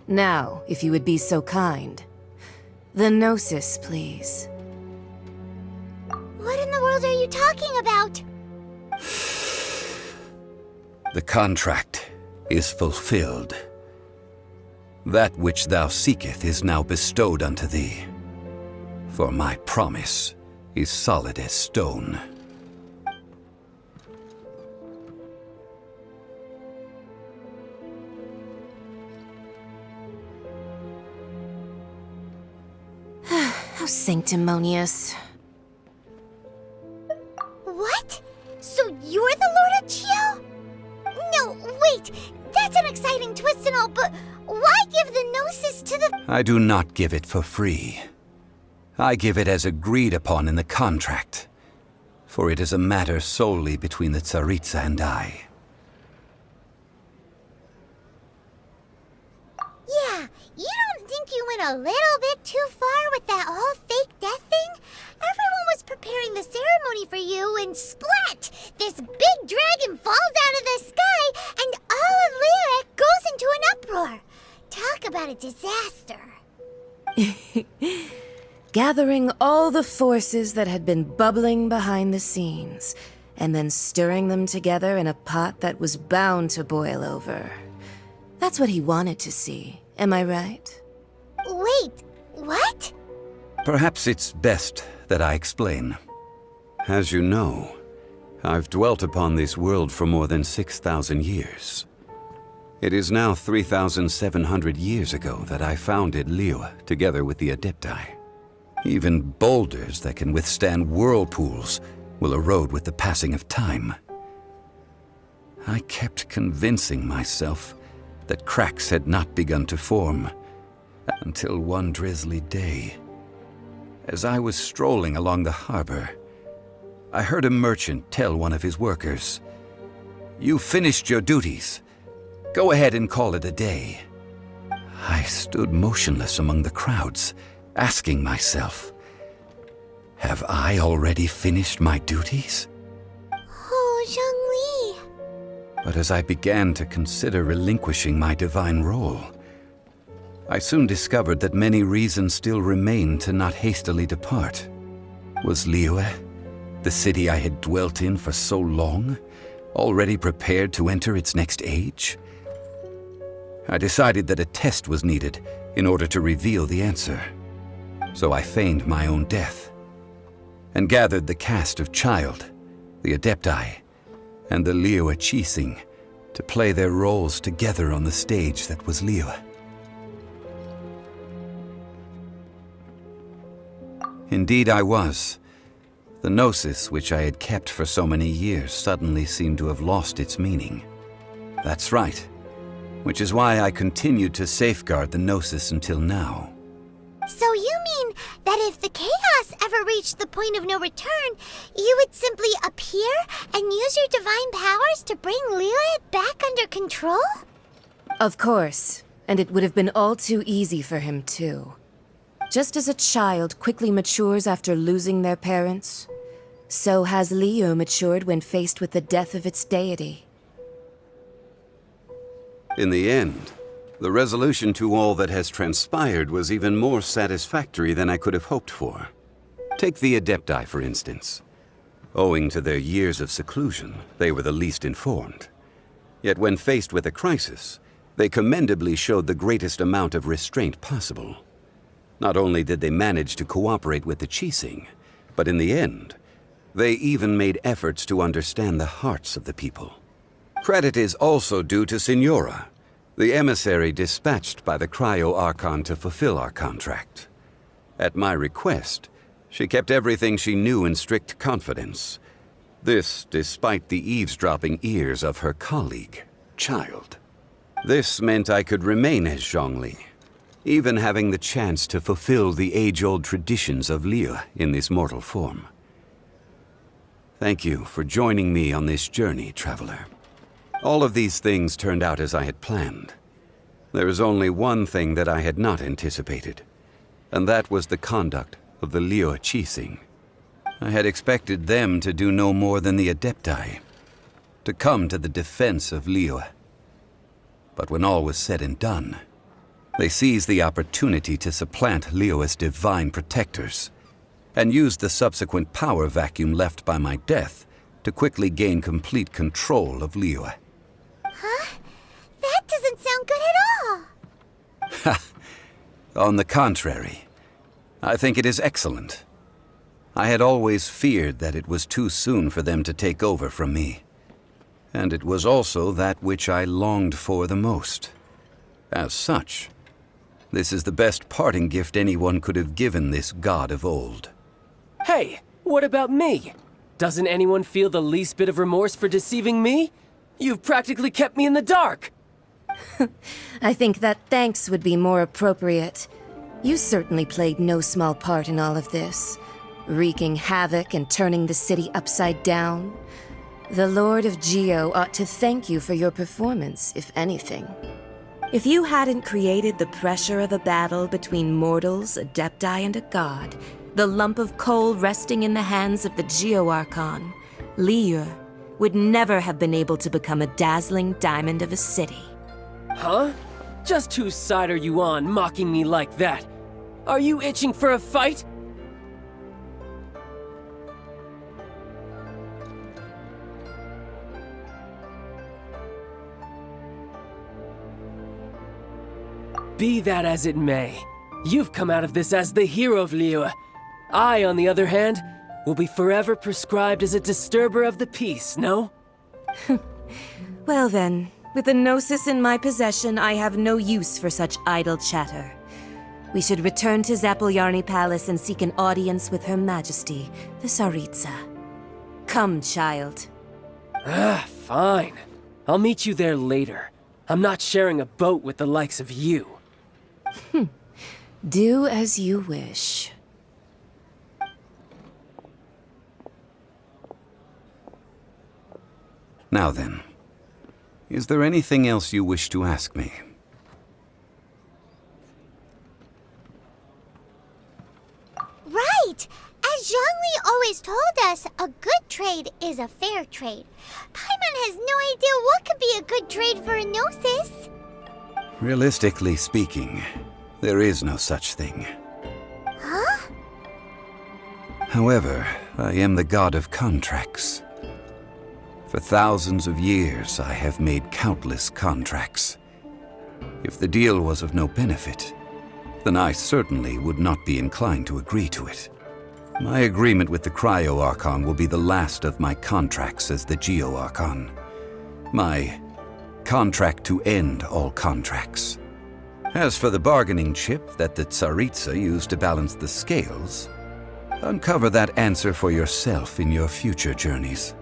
Now, if you would be so kind. The Gnosis, please. What in the world are you talking about? The contract is fulfilled. That which thou seeketh is now bestowed unto thee. For my promise is solid as stone. How sanctimonious. What? So you're the Lord of Geo? No, wait! That's an exciting twist and all, but why give the Gnosis to the— I do not give it for free. I give it as agreed upon in the contract, for it is a matter solely between the Tsaritsa and I. Yeah, you don't think you went a little bit too far with that whole fake death thing? Everyone was preparing the ceremony for you, and splat! This big dragon falls out of the sky, and all of Lyric goes into an uproar. Talk about a disaster. Gathering all the forces that had been bubbling behind the scenes, and then stirring them together in a pot that was bound to boil over. That's what he wanted to see, am I right? Wait, what? Perhaps it's best that I explain. As you know, I've dwelt upon this world for more than 6,000 years. It is now 3,700 years ago that I founded Liyue together with the Adepti. Even boulders that can withstand whirlpools will erode with the passing of time. I kept convincing myself that cracks had not begun to form, until one drizzly day, as I was strolling along the harbor, I heard a merchant tell one of his workers, "You finished your duties. Go ahead and call it a day." I stood motionless among the crowds, asking myself, have I already finished my duties? Oh, Zhongli. But as I began to consider relinquishing my divine role, I soon discovered that many reasons still remained to not hastily depart. Was Liyue, the city I had dwelt in for so long, already prepared to enter its next age? I decided that a test was needed in order to reveal the answer. So I feigned my own death, and gathered the cast of Child, the Adepti, and the Liyue Qixing to play their roles together on the stage that was Liyue. Indeed I was. The Gnosis, which I had kept for so many years, suddenly seemed to have lost its meaning. That's right, which is why I continued to safeguard the Gnosis until now. So you mean that if the chaos ever reached the point of no return, you would simply appear and use your divine powers to bring Liyue back under control? Of course, and it would have been all too easy for him too. Just as a child quickly matures after losing their parents, so has Liyue matured when faced with the death of its deity. In the end, the resolution to all that has transpired was even more satisfactory than I could have hoped for. Take the Adepti, for instance. Owing to their years of seclusion, they were the least informed. Yet when faced with a crisis, they commendably showed the greatest amount of restraint possible. Not only did they manage to cooperate with the Qixing, but in the end, they even made efforts to understand the hearts of the people. Credit is also due to Signora, the emissary dispatched by the Cryo Archon to fulfill our contract. At my request, she kept everything she knew in strict confidence. This despite the eavesdropping ears of her colleague, Child. This meant I could remain as Zhongli, even having the chance to fulfill the age-old traditions of Liyue in this mortal form. Thank you for joining me on this journey, Traveler. All of these things turned out as I had planned. There is only one thing that I had not anticipated, and that was the conduct of the Liyue Qixing. I had expected them to do no more than the Adepti, to come to the defense of Liyue. But when all was said and done, they seized the opportunity to supplant Liyue's divine protectors, and used the subsequent power vacuum left by my death to quickly gain complete control of Liyue. Huh? That doesn't sound good at all! Ha! On the contrary, I think it is excellent. I had always feared that it was too soon for them to take over from me. And it was also that which I longed for the most. As such, this is the best parting gift anyone could have given this god of old. Hey, what about me? Doesn't anyone feel the least bit of remorse for deceiving me? You've practically kept me in the dark! I think that thanks would be more appropriate. You certainly played no small part in all of this, wreaking havoc and turning the city upside down. The Lord of Geo ought to thank you for your performance, if anything. If you hadn't created the pressure of a battle between mortals, Adepti, and a god, the lump of coal resting in the hands of the Geo Archon, Liyue, would never have been able to become a dazzling diamond of a city. Huh? Just whose side are you on, mocking me like that? Are you itching for a fight? Be that as it may, you've come out of this as the hero of Liyue. I, on the other hand, will be forever prescribed as a disturber of the peace, no? Well then, with the Gnosis in my possession, I have no use for such idle chatter. We should return to Zapolyarny Palace and seek an audience with Her Majesty, the Tsaritsa. Come, child. Fine. I'll meet you there later. I'm not sharing a boat with the likes of you. Do as you wish. Now then, is there anything else you wish to ask me? Right! As Zhongli always told us, a good trade is a fair trade. Paimon has no idea what could be a good trade for a Gnosis. Realistically speaking, there is no such thing. Huh? However, I am the god of contracts. For thousands of years, I have made countless contracts. If the deal was of no benefit, then I certainly would not be inclined to agree to it. My agreement with the Cryo Archon will be the last of my contracts as the Geo Archon. My contract to end all contracts. As for the bargaining chip that the Tsaritsa used to balance the scales, uncover that answer for yourself in your future journeys.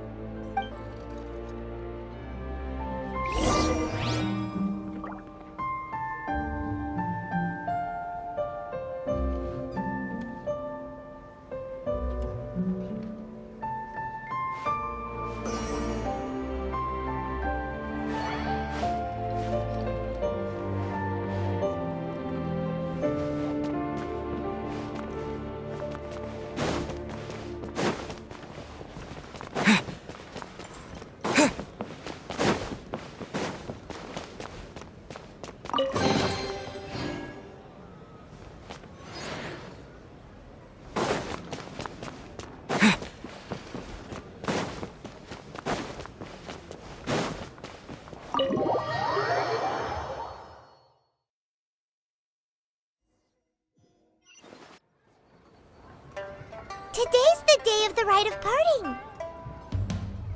Today's the day of the rite of parting.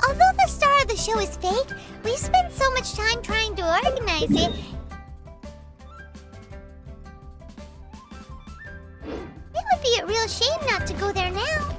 Although the star of the show is fake, we spent so much time trying to organize it. It would be a real shame not to go there now.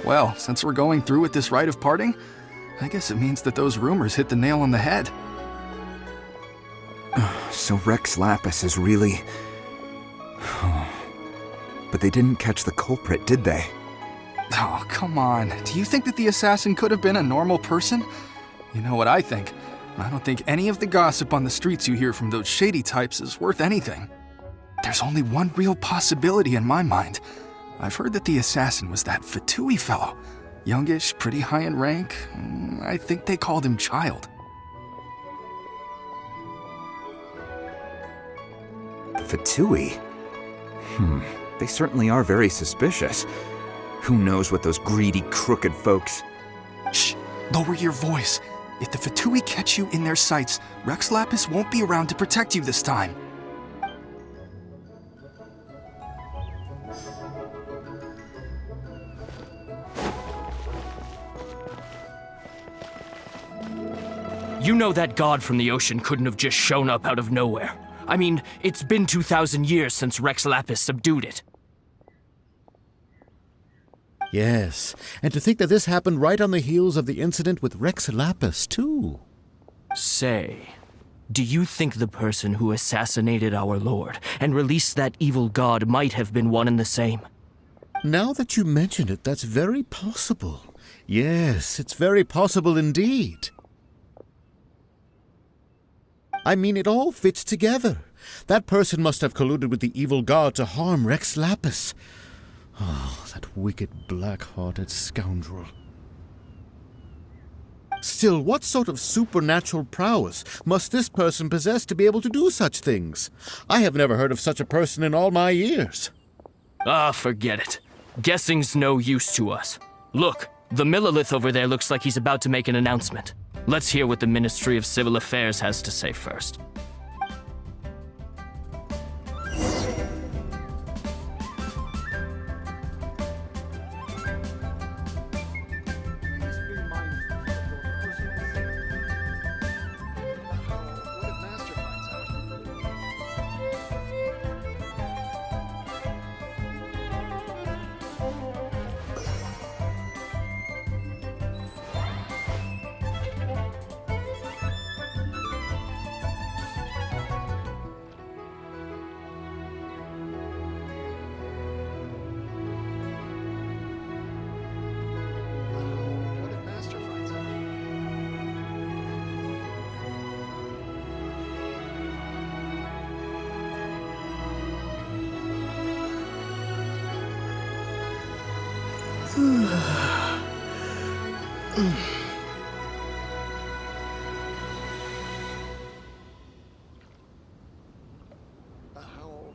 Well, since we're going through with this rite of parting, I guess it means that those rumors hit the nail on the head. So Rex Lapis is really... But they didn't catch the culprit, did they? Oh, come on. Do you think that the assassin could have been a normal person? You know what I think? I don't think any of the gossip on the streets you hear from those shady types is worth anything. There's only one real possibility in my mind. I've heard that the assassin was that Fatui fellow. Youngish, pretty high in rank. I think they called him Child. Fatui? They certainly are very suspicious. Who knows what those greedy, crooked folks... Shh! Lower your voice. If the Fatui catch you in their sights, Rex Lapis won't be around to protect you this time. You know that god from the ocean couldn't have just shown up out of nowhere. I mean, it's been 2,000 years since Rex Lapis subdued it. Yes, and to think that this happened right on the heels of the incident with Rex Lapis, too. Say, do you think the person who assassinated our lord and released that evil god might have been one and the same? Now that you mention it, that's very possible. Yes, it's very possible indeed. I mean, it all fits together. That person must have colluded with the evil god to harm Rex Lapis. Oh, that wicked, black-hearted scoundrel. Still, what sort of supernatural prowess must this person possess to be able to do such things? I have never heard of such a person in all my years. Ah, forget it. Guessing's no use to us. Look, the Millilith over there looks like he's about to make an announcement. Let's hear what the Ministry of Civil Affairs has to say first.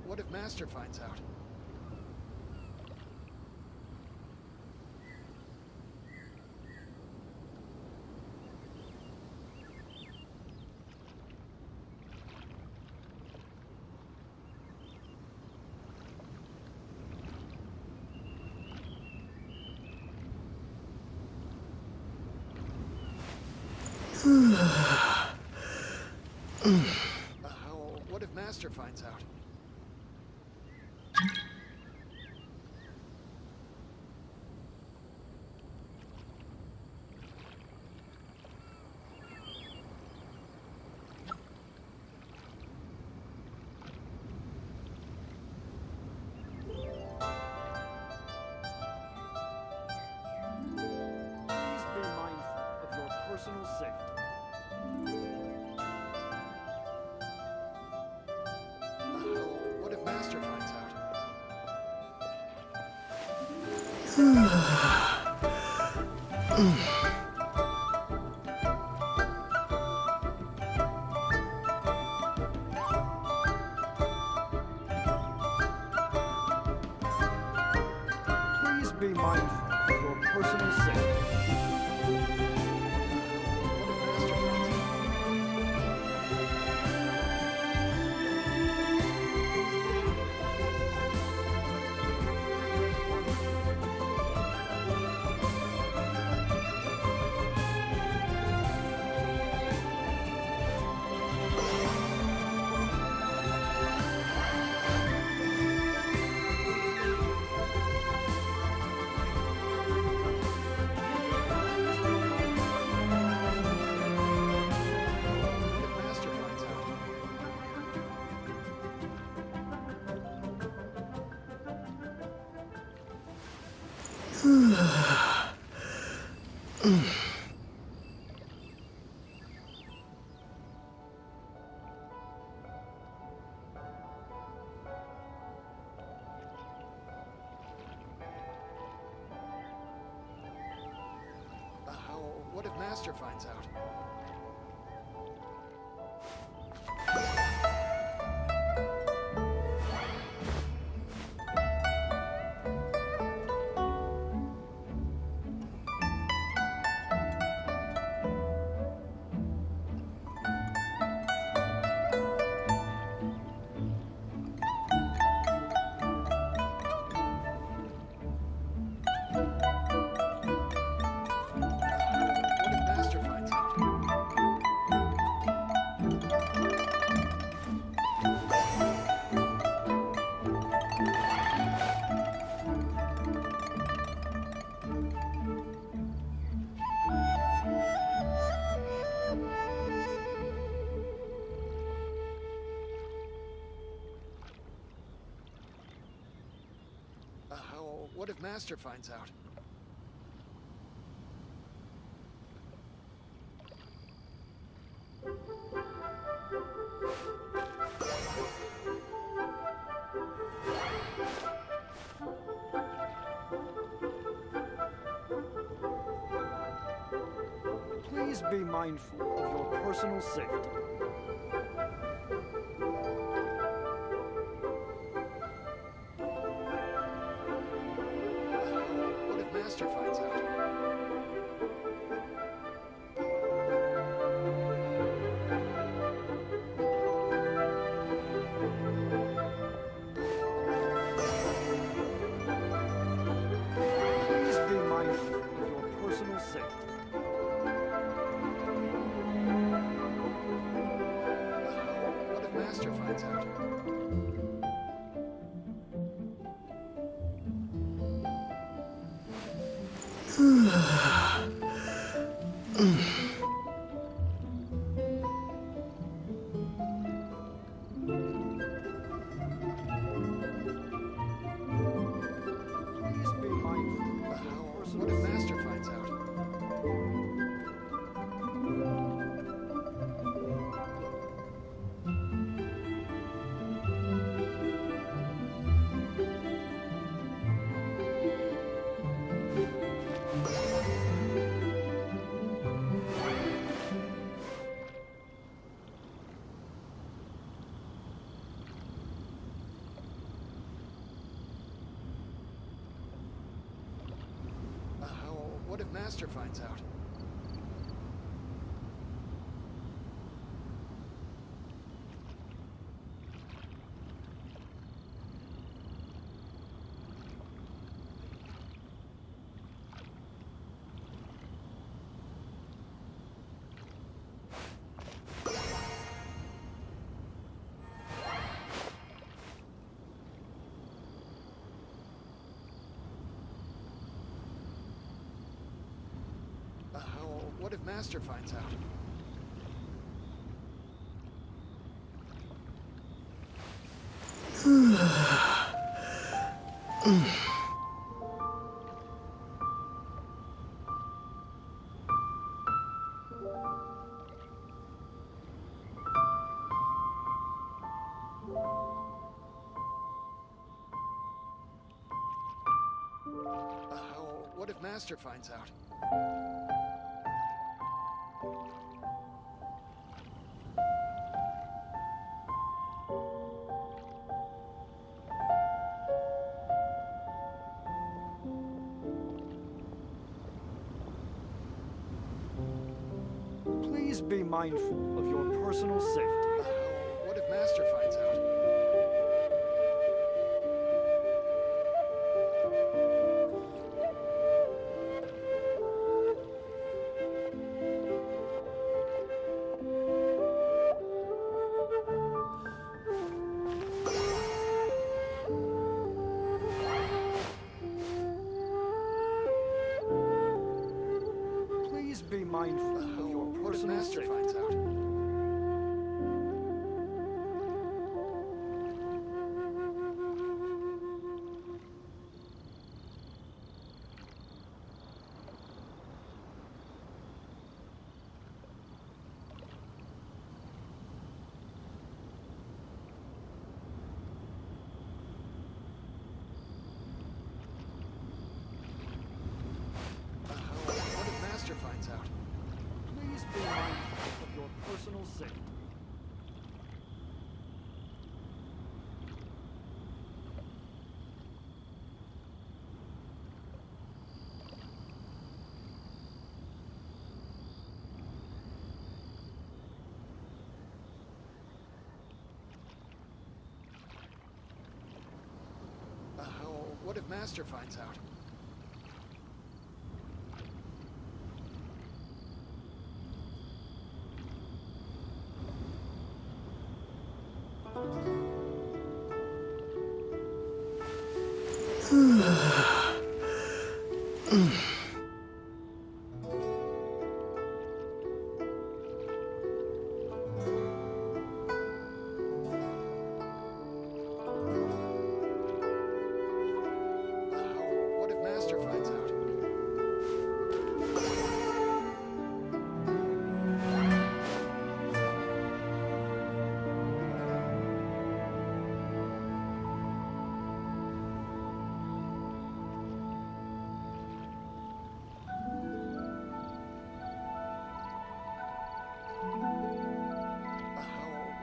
What if Master finds out? What if Master finds out? What if Master finds out? Please be mindful of your personal safety. What if Master finds out? What if Master finds out? Please be mindful of your personal safety. What if Master finds out? Please be mindful of your personal safety. What if Master finds out? Please be mindful of your personal. What if Master finds out? What if Master finds out? What if Master finds out? What if Master finds out? Please be mindful of your personal safety. What if Master finds out? Please be mindful of your personal Master finds out. personal safety. What if Master finds out? What if Master finds out?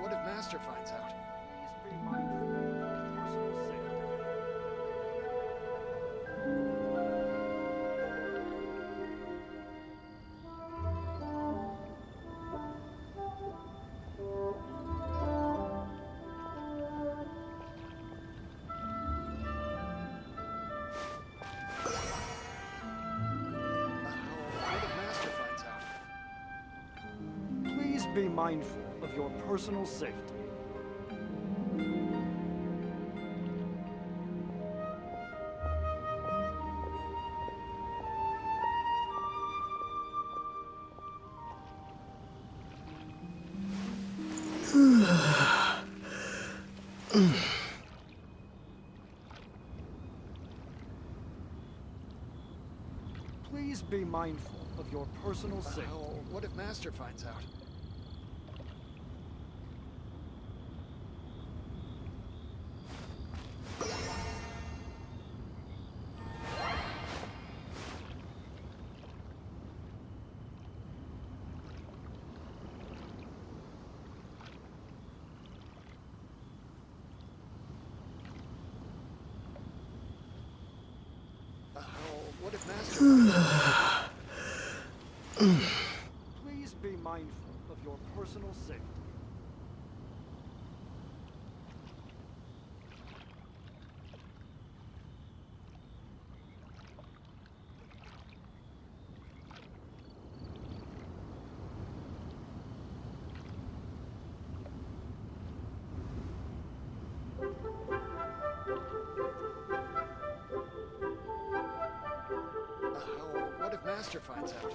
What if Master finds out? Please be mindful of personal safety. What if Master finds out? Please be mindful of your personal safety. Please be mindful of your personal safety. What if Master finds out? What if Master finds out? Please be mindful of your personal safety. What if Master finds out?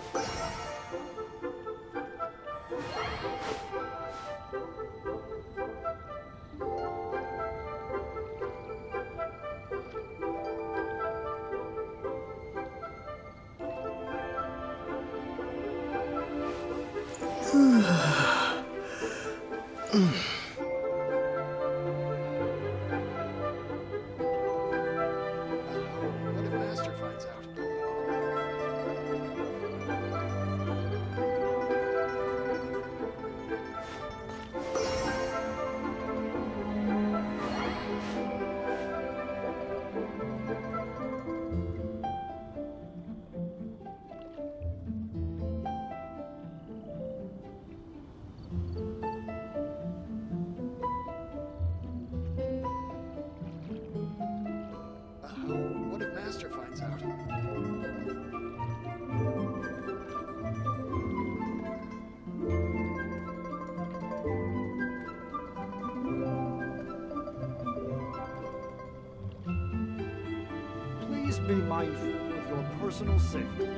What if Master finds out? What if Master finds out? Please be mindful of your personal safety.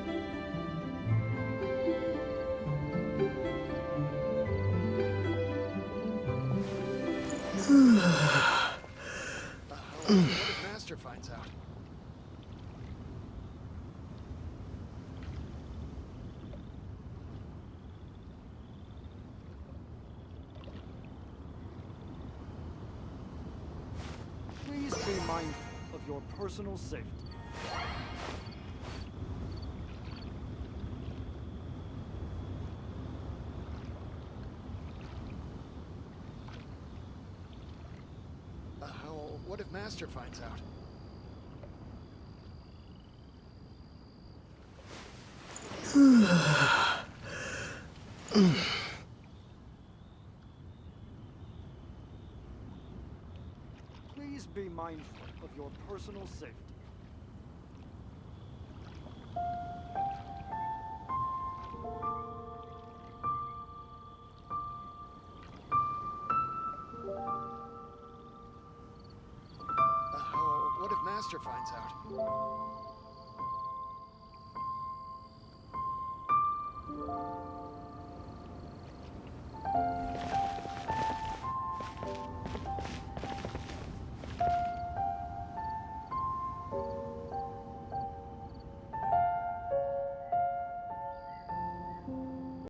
What if Master finds out? Please be mindful of your personal safety. what if Master finds out? Please be mindful of your personal safety. What if Master finds out?